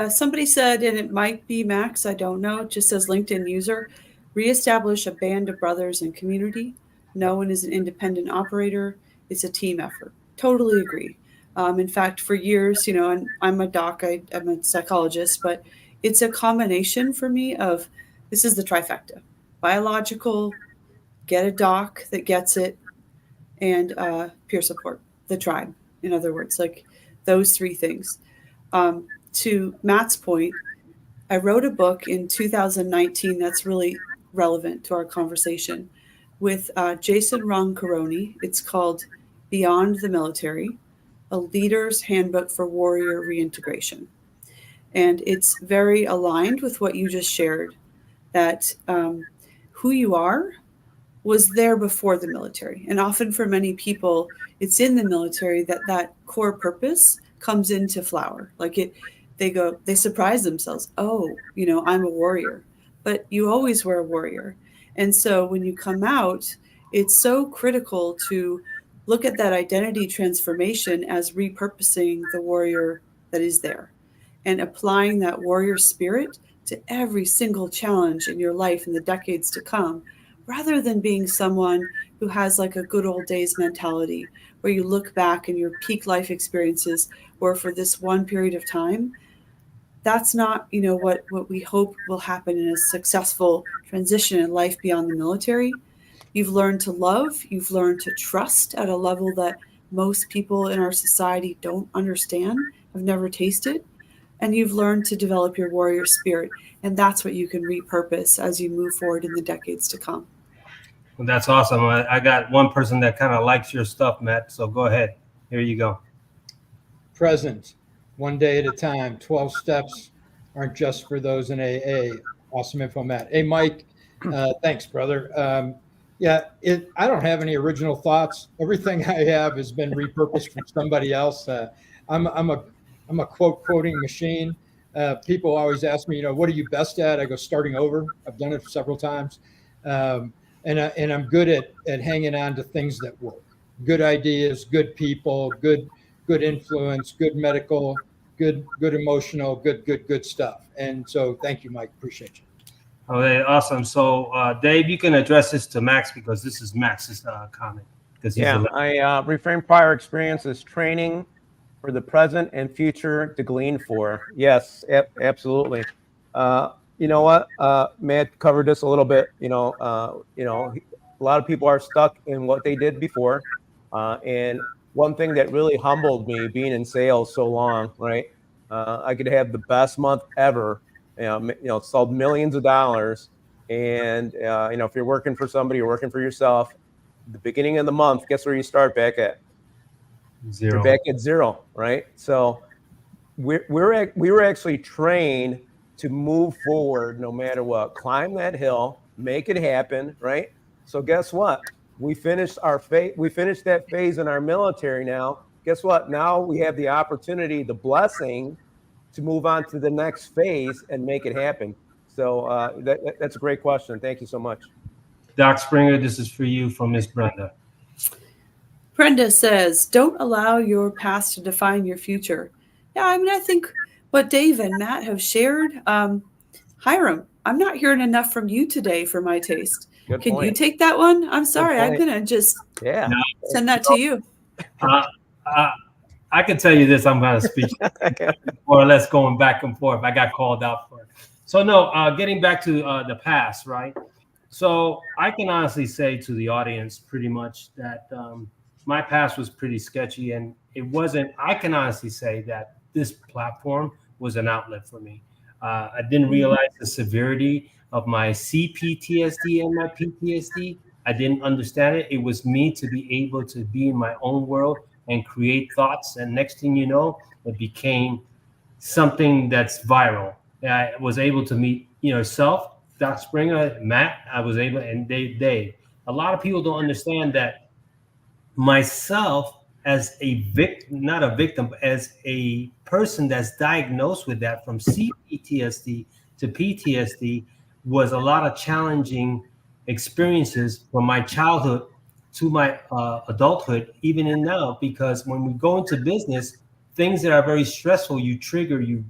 Somebody said, and it might be Max, I don't know, it just says LinkedIn user, reestablish a band of brothers and community. No one is an independent operator. It's a team effort. Totally agree. In fact, for years, and I'm a doc, I'm a psychologist, but it's a combination for me of, this is the trifecta: biological, get a doc that gets it, and peer support, the tribe. In other words, like those three things. To Matt's point, I wrote a book in 2019 that's really relevant to our conversation with Jason Roncaroni. It's called Beyond the Military, a leader's handbook for warrior reintegration. And it's very aligned with what you just shared, that who you are was there before the military. And often for many people, it's in the military that core purpose comes into flower. Like they surprise themselves. Oh, I'm a warrior, but you always were a warrior. And so when you come out, it's so critical to look at that identity transformation as repurposing the warrior that is there and applying that warrior spirit to every single challenge in your life in the decades to come, rather than being someone who has like a good old days mentality where you look back in your peak life experiences or for this one period of time. That's not, what we hope will happen in a successful transition in life beyond the military. You've learned to love, you've learned to trust at a level that most people in our society don't understand, have never tasted, and you've learned to develop your warrior spirit. And that's what you can repurpose as you move forward in the decades to come. Well, that's awesome. I got one person that kind of likes your stuff, Matt. So go ahead. Here you go. Present, one day at a time. 12 steps aren't just for those in AA. Awesome info, Matt. Hey, Mike, thanks, brother. I don't have any original thoughts. Everything I have has been repurposed from somebody else. I'm a quoting machine. People always ask me, what are you best at? I go, starting over. I've done it several times. And I'm good at hanging on to things that work. Good ideas, good people, good influence, good medical, good emotional, good stuff. And so thank you, Mike. Appreciate you. Okay, awesome. So Dave, you can address this to Max because this is Max's comment. I reframe prior experience as training for the present and future to glean for. Yes, absolutely. You know what? Matt covered this a little bit. A lot of people are stuck in what they did before. And one thing that really humbled me being in sales so long, right? I could have the best month ever, sold millions of dollars. And, if you're working for somebody, you're working for yourself, the beginning of the month, guess where you start back at? Zero. You're back at zero, right? So we were actually trained to move forward no matter what, climb that hill, make it happen, right? So guess what? We finished that phase in our military now. Guess what? Now we have the opportunity, the blessing to move on to the next phase and make it happen. So that's a great question. Thank you so much. Doc Springer, this is for you from Miss Brenda. Brenda says, don't allow your past to define your future. Yeah, I think what Dave and Matt have shared, Hiram, I'm not hearing enough from you today for my taste. Good Can point. you take that one? I'm sorry, I'm going to just send that to you. I can tell you this, I'm going to speak more or less going back and forth. I got called out for it. So no, getting back to the past, right? So I can honestly say to the audience pretty much that my past was pretty sketchy, and it wasn't. I can honestly say that this platform was an outlet for me. I didn't realize the severity of my CPTSD and my PTSD. I didn't understand it. It was me to be able to be in my own world, and create thoughts. And next thing you know, it became something that's viral. I was able to meet yourself, Doc Springer, Matt. I was able, and Dave. A lot of people don't understand that myself as a victim, not a victim, but as a person that's diagnosed with that from CPTSD to PTSD was a lot of challenging experiences from my childhood to my adulthood, even in now, because when we go into business, things that are very stressful, you trigger, you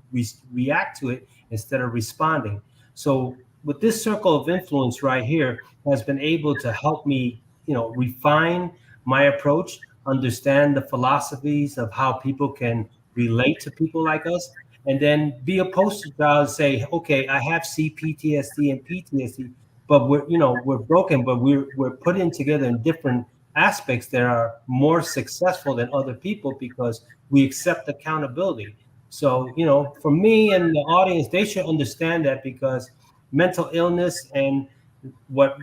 react to it instead of responding. So with this circle of influence right here has been able to help me, refine my approach, understand the philosophies of how people can relate to people like us, and then be a poster child and say, okay, I have CPTSD and PTSD, but we're broken, but we're put in together in different aspects that are more successful than other people because we accept accountability. So, for me and the audience, they should understand that, because mental illness and what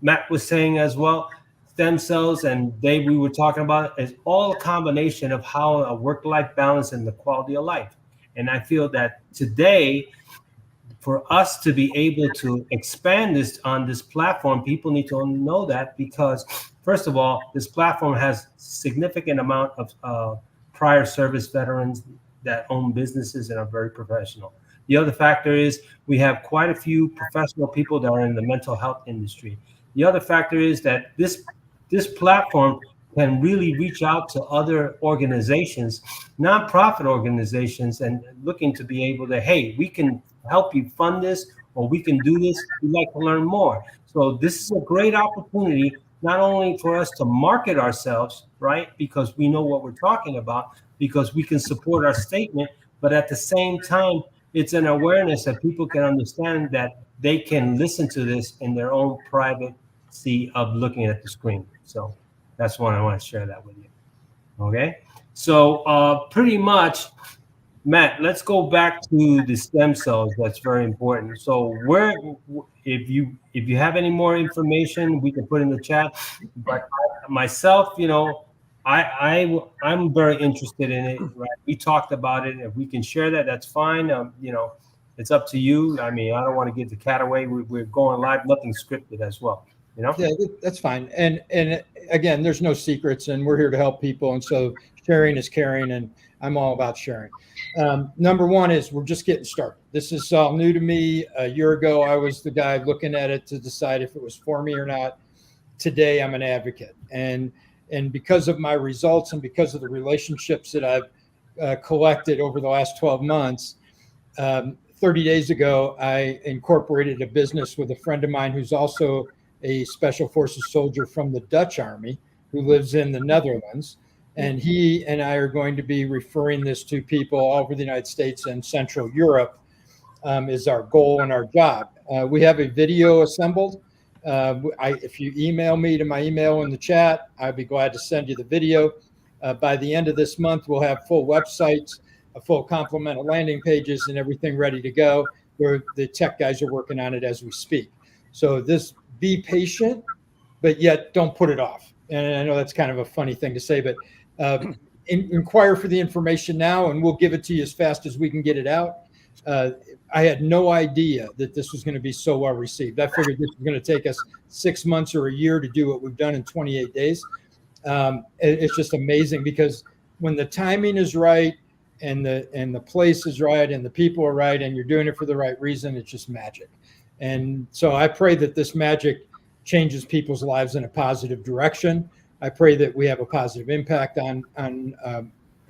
Matt was saying as well, stem cells and Dave, we were talking about, is all a combination of how a work-life balance and the quality of life. And I feel that today, for us to be able to expand this on this platform, people need to know that, because first of all, this platform has significant amount of prior service veterans that own businesses and are very professional. The other factor is we have quite a few professional people that are in the mental health industry. The other factor is that this platform can really reach out to other organizations, nonprofit organizations, and looking to be able to, hey, we can help you fund this, or we can do this. We'd like to learn more. So this is a great opportunity, not only for us to market ourselves, right, because we know what we're talking about, because we can support our statement, but at the same time, it's an awareness that people can understand that they can listen to this in their own privacy of looking at the screen. So that's why I want to share that with you. Okay. So pretty much, Matt, let's go back to the stem cells. That's very important. So if you have any more information, we can put in the chat. But myself, I'm very interested in it. Right? We talked about it. If we can share that, that's fine. It's up to you. I mean, I don't want to give the cat away. We're going live. Nothing scripted as well. Yeah, that's fine. And again, there's no secrets, and we're here to help people. And so sharing is caring, and I'm all about sharing. Number one is we're just getting started. This is all new to me. A year ago, I was the guy looking at it to decide if it was for me or not. Today, I'm an advocate, and because of my results and because of the relationships that I've collected over the last 12 months. 30 days ago, I incorporated a business with a friend of mine who's also a special forces soldier from the Dutch Army who lives in the Netherlands. And he and I are going to be referring this to people all over the United States and Central Europe is our goal and our job. We have a video assembled. If you email me to my email in the chat, I'd be glad to send you the video. By the end of this month, we'll have full websites, a full complement of landing pages, and everything ready to go. Where the tech guys are working on it as we speak. So be patient, but yet don't put it off. And I know that's kind of a funny thing to say, but inquire for the information now, and we'll give it to you as fast as we can get it out. I had no idea that this was going to be so well received. I figured this was going to take us 6 months or a year to do what we've done in 28 days. It's just amazing, because when the timing is right and the place is right and the people are right and you're doing it for the right reason, it's just magic. And so I pray that this magic changes people's lives in a positive direction. I pray that we have a positive impact on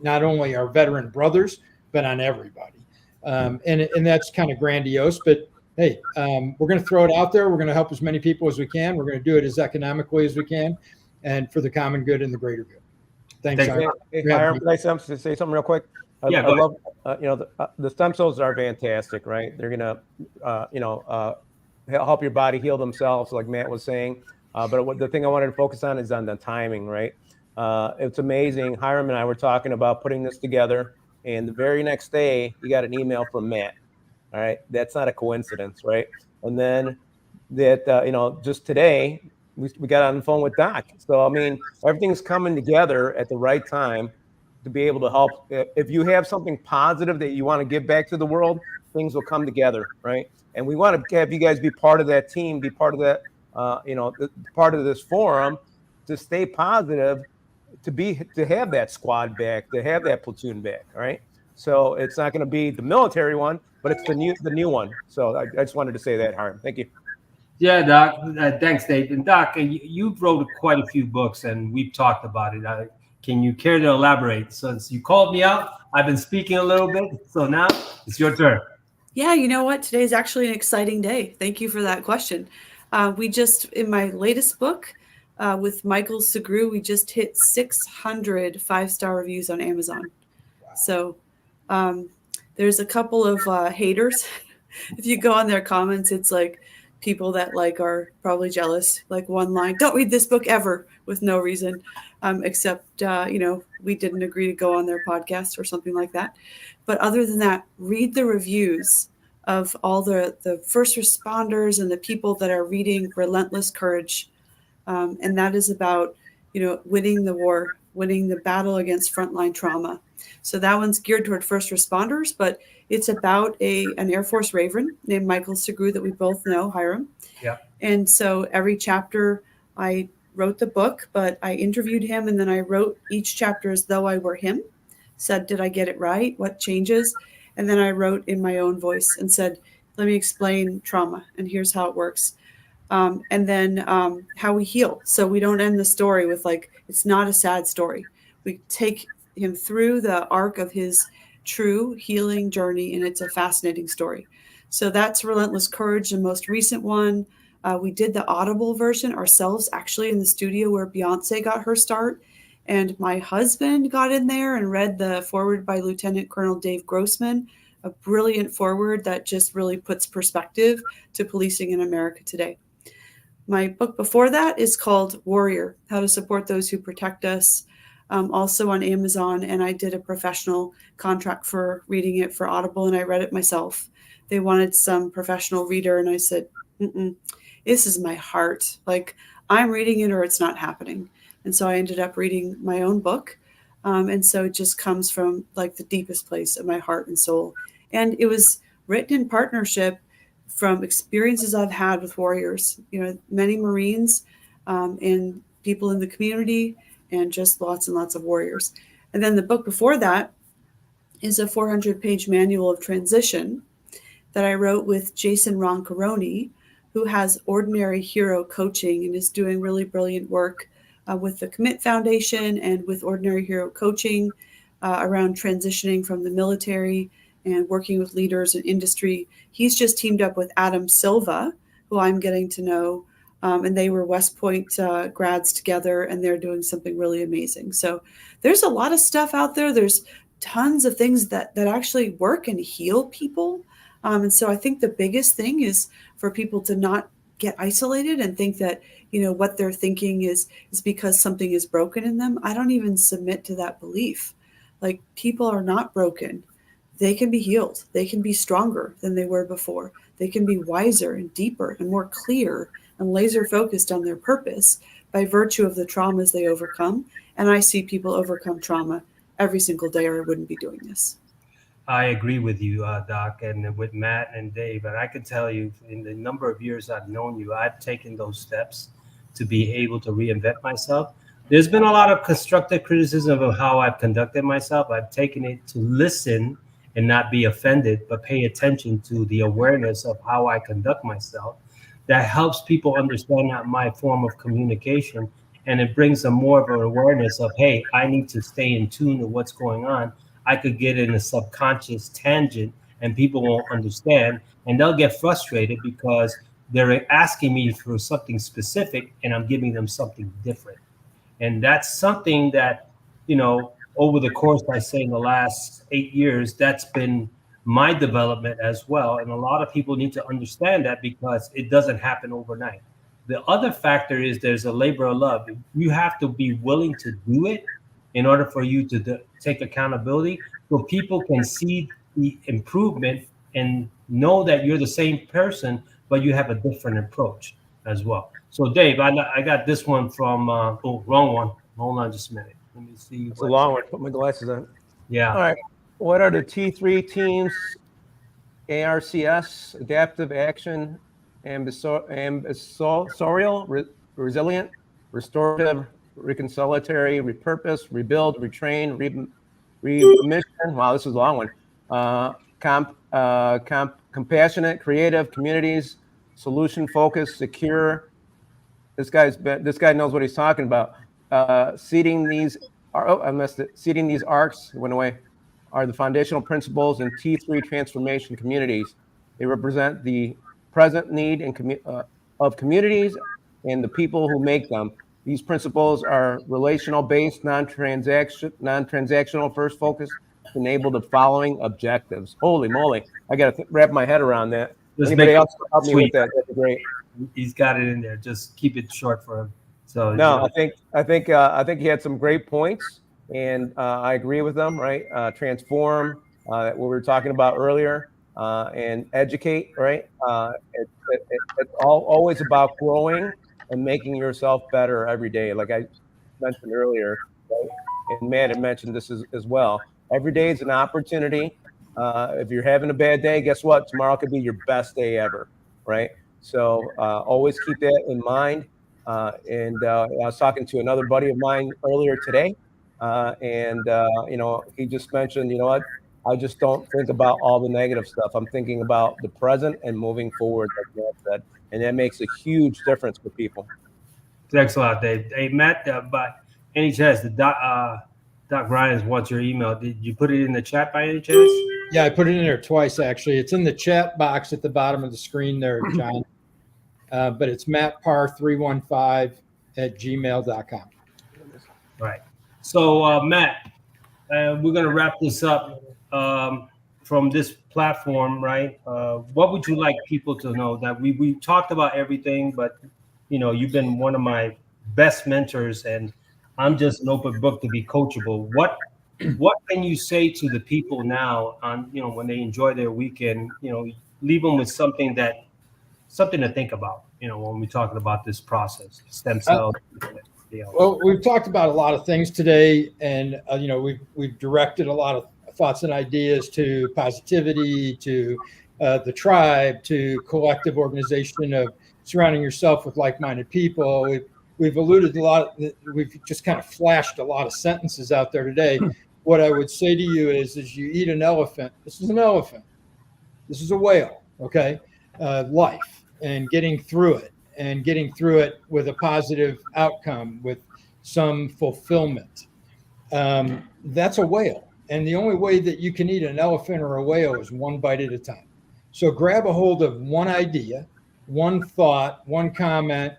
not only our veteran brothers, but on everybody. And that's kind of grandiose, but hey, we're going to throw it out there. We're going to help as many people as we can. We're going to do it as economically as we can, and for the common good and the greater good. Thanks. Hey, Hiram, can I say something real quick? I love, the stem cells are fantastic, right? They're going to, help your body heal themselves, like Matt was saying. But the thing I wanted to focus on is on the timing, right? It's amazing. Hiram and I were talking about putting this together, and the very next day, you got an email from Matt. All right, that's not a coincidence, right? And then just today, we got on the phone with Doc. So I mean, everything's coming together at the right time to be able to help. If you have something positive that you want to give back to the world, things will come together, right? And we want to have you guys be part of that team, be part of that, part of this forum, to stay positive, to have that squad back, to have that platoon back, right? So it's not going to be the military one, but it's the new one. So I just wanted to say that, Harm. Thank you. Yeah, Doc. Thanks, Dave. And Doc, you've wrote quite a few books, and we've talked about it. Can you care to elaborate? Since you called me out, I've been speaking a little bit, so now it's your turn. Yeah, you know what? Today's actually an exciting day. Thank you for that question. We just, in my latest book with Michael Segru, we just hit 600 5-star reviews on Amazon. So there's a couple of haters. If you go on their comments, it's like people that like are probably jealous. Like one line, "Don't read this book ever," with no reason, except we didn't agree to go on their podcast or something like that. But other than that, read the reviews of all the first responders and the people that are reading Relentless Courage. And that is about, winning the war, winning the battle against frontline trauma. So that one's geared toward first responders, but it's about an Air Force Raven named Michael Segru that we both know, Hiram. Yeah. And so every chapter, I wrote the book, but I interviewed him, and then I wrote each chapter as though I were him. Said, did I get it right? What changes? And then I wrote in my own voice and said, let me explain trauma, and here's how it works. And then how we heal. So we don't end the story with it's not a sad story. We take him through the arc of his true healing journey, and it's a fascinating story. So that's Relentless Courage, the most recent one. We did the Audible version ourselves, actually, in the studio where Beyonce got her start. And my husband got in there and read the foreword by Lieutenant Colonel Dave Grossman, a brilliant foreword that just really puts perspective to policing in America today. My book before that is called Warrior, How to Support Those Who Protect Us, also on Amazon. And I did a professional contract for reading it for Audible, and I read it myself. They wanted some professional reader, and I said, this is my heart. I'm reading it or it's not happening. And so I ended up reading my own book. And so it just comes from the deepest place of my heart and soul. And it was written in partnership from experiences I've had with warriors, many Marines and people in the community, and just lots and lots of warriors. And then the book before that is a 400-page manual of transition that I wrote with Jason Roncaroni, who has Ordinary Hero Coaching and is doing really brilliant work with the Commit Foundation and with Ordinary Hero Coaching around transitioning from the military and working with leaders in industry. He's just teamed up with Adam Silva, who I'm getting to know, and they were West Point grads together, and they're doing something really amazing. So there's a lot of stuff out there. There's tons of things that actually work and heal people. And so I think the biggest thing is for people to not get isolated and think that, what they're thinking is because something is broken in them. I don't even submit to that belief. People are not broken. They can be healed. They can be stronger than they were before. They can be wiser and deeper and more clear and laser focused on their purpose by virtue of the traumas they overcome. And I see people overcome trauma every single day, or I wouldn't be doing this. I agree with you, Doc, and with Matt and Dave. And I can tell you, in the number of years I've known you, I've taken those steps to be able to reinvent myself. There's been a lot of constructive criticism of how I've conducted myself. I've taken it to listen and not be offended, but pay attention to the awareness of how I conduct myself. That helps people understand my form of communication, and it brings them more of an awareness of, hey, I need to stay in tune to what's going on. I could get in a subconscious tangent and people won't understand, and they'll get frustrated because they're asking me for something specific and I'm giving them something different. And that's something that, over the course, I say in the last 8 years, that's been my development as well. And a lot of people need to understand that because it doesn't happen overnight. The other factor is there's a labor of love. You have to be willing to do it in order for you to take accountability, so people can see the improvement and know that you're the same person, but you have a different approach as well. So Dave, I got this one from wrong one. Hold on just a minute. Let me see. It's a long one. Put my glasses on. Yeah. All right. What are the T3 teams? ARCS, adaptive action, ambisorial, resilient, restorative, reconciliatory, repurpose, rebuild, retrain, remission. Wow, this is a long one. Compassionate, creative, communities, solution focused, secure. This guy knows what he's talking about. Seeding these. I missed it. Seeding these arcs went away. Are the foundational principles in T3 transformation communities. They represent the present need of communities and the people who make them. These principles are relational based, non-transactional, first focus, to enable the following objectives. Holy moly, I got to wrap my head around that. Just Anybody make else help me with sweet. that? That'd be great. He's got it in there. Just keep it short for him. So No, I think he had some great points, and I agree with them. Right, transform, what we were talking about earlier, and educate. Right, it's always about growing and making yourself better every day. Like I mentioned earlier, right? And Matt had mentioned this as well. Every day is an opportunity. If you're having a bad day, guess what? Tomorrow could be your best day ever. Right. So always keep that in mind. I was talking to another buddy of mine earlier today, he just mentioned, you know what, I just don't think about all the negative stuff. I'm thinking about the present and moving forward, like Matt said, and that makes a huge difference for people. Thanks a lot, Dave. Hey, Matt, by any chance, the Doc Ryans wants your email. Did you put it in the chat by any chance? Yeah, I put it in there twice, actually. It's in the chat box at the bottom of the screen there, John. But it's matt-par315@gmail.com. Right. So, Matt, we're going to wrap this up from this platform, right? What would you like people to know? That we talked about everything, but, you've been one of my best mentors, and I'm just an open book to be coachable. What can you say to the people now on, when they enjoy their weekend, leave them with something to think about, when we're talking about this process, stem cells. Well, we've talked about a lot of things today, and we've directed a lot of thoughts and ideas to positivity, to the tribe, to collective organization of surrounding yourself with like-minded people. We've alluded a lot. We've just kind of flashed a lot of sentences out there today. What I would say to you is you eat an elephant. This is an elephant. This is a whale. Okay, life and getting through it. And getting through it with a positive outcome, with some fulfillment. That's a whale. And the only way that you can eat an elephant or a whale is one bite at a time. So grab a hold of one idea, one thought, one comment.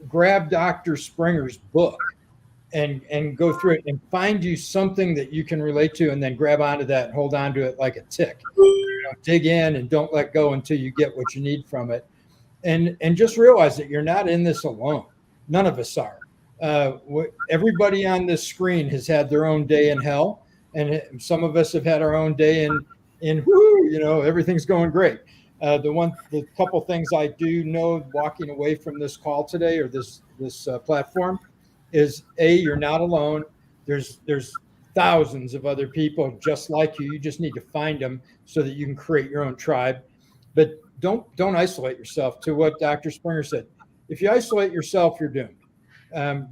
Grab Dr. Springer's book and go through it and find you something that you can relate to, and then grab onto that and hold on to it like a tick. Dig in and don't let go until you get what you need from it. And just realize that you're not in this alone. None of us are. Everybody on this screen has had their own day in hell, and some of us have had our own day in whoo, everything's going great. The couple things I do know walking away from this call today, or this platform, is you're not alone. There's thousands of other people just like you. You just need to find them so that you can create your own tribe. But don't isolate yourself. To what Dr. Springer said, if you isolate yourself, you're doomed.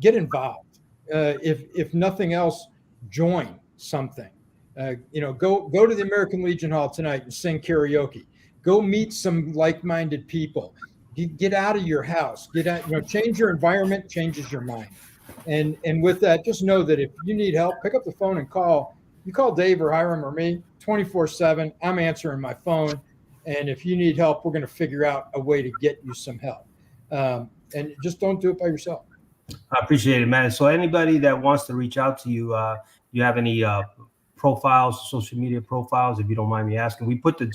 Get involved. If nothing else, join something. Go to the American Legion Hall tonight and sing karaoke. Go meet some like-minded people. Get out of your house. Get out. Change your environment. Changes your mind. And with that, just know that if you need help, pick up the phone and call. You call Dave or Hiram or me 24/7. I'm answering my phone. And if you need help, we're going to figure out a way to get you some help. And just don't do it by yourself. I appreciate it, man. So anybody that wants to reach out to you, you have any profiles, social media profiles, if you don't mind me asking? We put the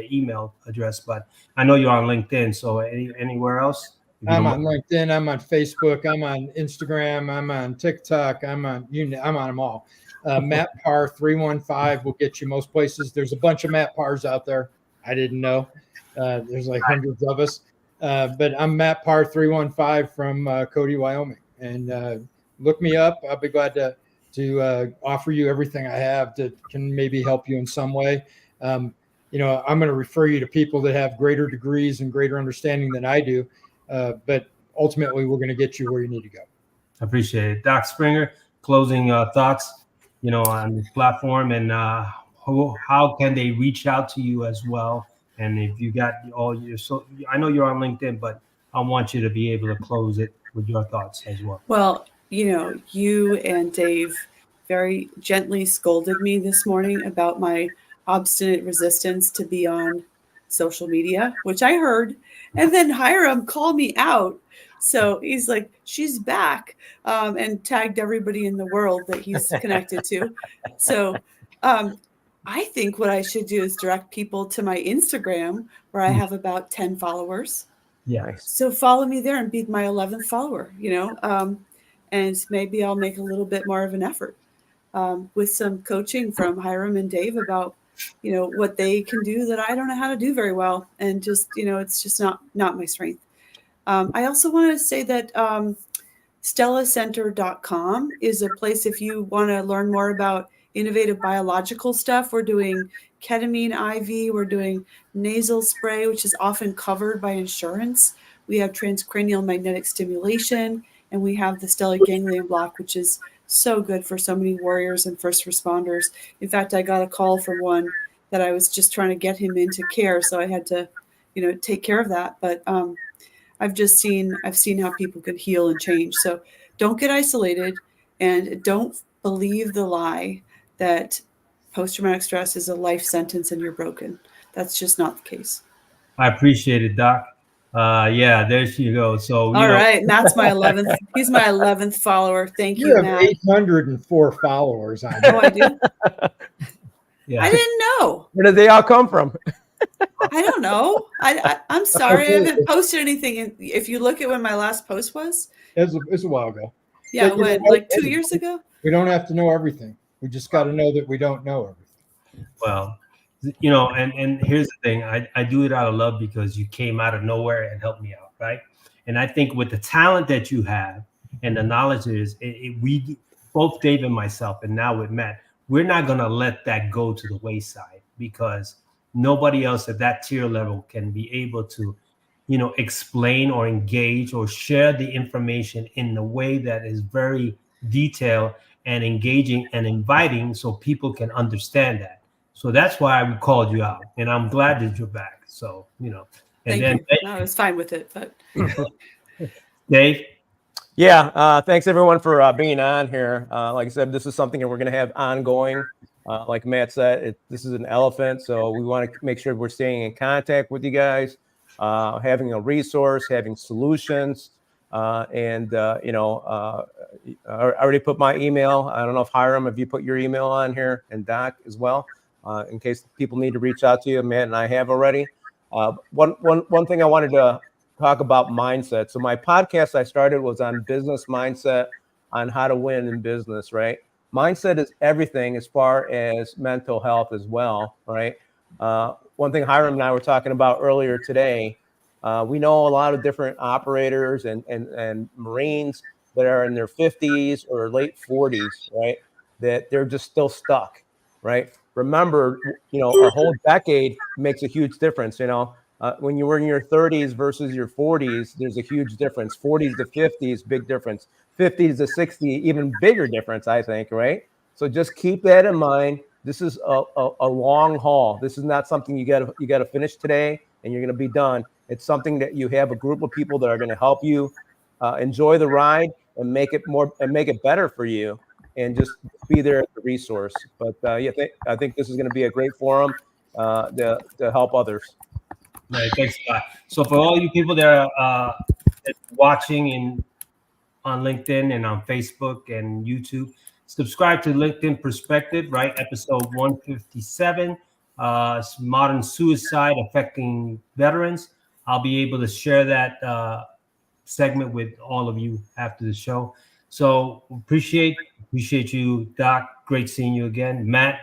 email address, but I know you're on LinkedIn. So anywhere else? I'm on LinkedIn. I'm on Facebook. I'm on Instagram. I'm on TikTok. I'm on them all. Matt Parr 315 will get you most places. There's a bunch of Matt Parrs out there. I didn't know. There's like hundreds of us. But I'm Matt Parr, 315 from Cody, Wyoming. And look me up. I'll be glad to offer you everything I have that can maybe help you in some way. I'm going to refer you to people that have greater degrees and greater understanding than I do. But ultimately, we're going to get you where you need to go. I appreciate it. Doc Springer, closing thoughts, on this platform, and how can they reach out to you as well? And if you got all your, so I know you're on LinkedIn, but I want you to be able to close it with your thoughts as well. Well, you and Dave very gently scolded me this morning about my obstinate resistance to be on social media, which I heard. And then Hiram called me out. So he's like, she's back, and tagged everybody in the world that he's connected to. So I think what I should do is direct people to my Instagram, where I have about 10 followers. Yeah. So follow me there and be my 11th follower, and maybe I'll make a little bit more of an effort with some coaching from Hiram and Dave about, what they can do that I don't know how to do very well. And just, it's just not my strength. I also want to say that StellaCenter.com is a place if you want to learn more about innovative biological stuff. We're doing ketamine IV. We're doing nasal spray, which is often covered by insurance. We have transcranial magnetic stimulation, and we have the stellate ganglion block, which is so good for so many warriors and first responders. In fact, I got a call from one that I was just trying to get him into care, so I had to, take care of that. But I've seen how people can heal and change. So don't get isolated, and don't believe the lie that post-traumatic stress is a life sentence and you're broken. That's just not the case. I appreciate it, Doc. Yeah, there you go. So all right, Matt's my 11th. He's my 11th follower. Thank you, you have Matt. 804 followers on Oh, I do. Yeah. I didn't know. Where did they all come from? I don't know. I'm sorry. I haven't posted anything. And if you look at when my last post was, it's a while ago. yeah, But, when like 2 years ago. We don't have to know everything. We just got to know that we don't know everything. Well, and here's the thing. I do it out of love because you came out of nowhere and helped me out, right? And I think with the talent that you have and the knowledge we both, Dave and myself, and now with Matt, we're not going to let that go to the wayside, because nobody else at that tier level can be able to, explain or engage or share the information in a way that is very detailed and engaging and inviting, so people can understand that. So that's why we called you out, and I'm glad that you're back. So, and Thank then you. No, I was fine with it, but Dave. Yeah, thanks everyone for being on here. Like I said, this is something that we're going to have ongoing. Like Matt said, this is an elephant, so we want to make sure we're staying in contact with you guys, having a resource, having solutions, and I already put my email. I don't know if Hiram, if you put your email on here, and Doc as well, in case people need to reach out to you. Matt and I have already. One thing I wanted to talk about mindset. So my podcast I started was on business mindset, on how to win in business, right? Mindset is everything as far as mental health as well, right? One thing Hiram and I were talking about earlier today, we know a lot of different operators and Marines that are in their 50s or late 40s, right? That they're just still stuck, right? Remember, a whole decade makes a huge difference, when you were in your 30s versus your 40s, there's a huge difference. 40s to 50s, big difference. 50s to 60, even bigger difference, I think, right? So just keep that in mind. This is a long haul. This is not something you got to finish today and you're going to be done. It's something that you have a group of people that are going to help you enjoy the ride and make it better for you, and just be there as a resource. But I think this is going to be a great forum to help others. Right, thanks a lot. So for all you people that are watching on LinkedIn and on Facebook and YouTube, subscribe to LinkedIn Perspective, right? Episode 157, modern suicide affecting veterans. I'll be able to share that segment with all of you after the show. So appreciate you, Doc. Great seeing you again. Matt,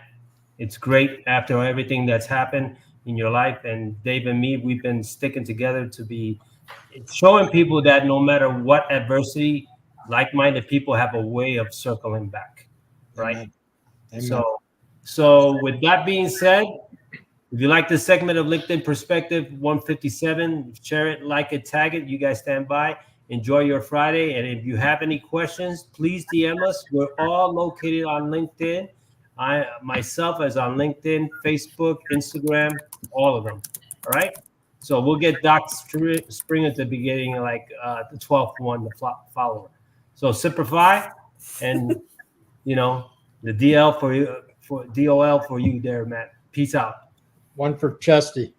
it's great after everything that's happened in your life. And Dave and me, we've been sticking together to be showing people that no matter what adversity, like-minded people have a way of circling back, right? Amen. Amen. So with that being said, if you like this segment of LinkedIn Perspective 157, share it, like it, tag it. You guys stand by. Enjoy your Friday. And if you have any questions, please DM us. We're all located on LinkedIn. I myself is on LinkedIn, Facebook, Instagram, all of them. All right. So we'll get Doc Springer at the beginning, like the 12th one, the follower. So simplify, and the DL for you, for DOL for you there, Matt. Peace out. One for Chesty.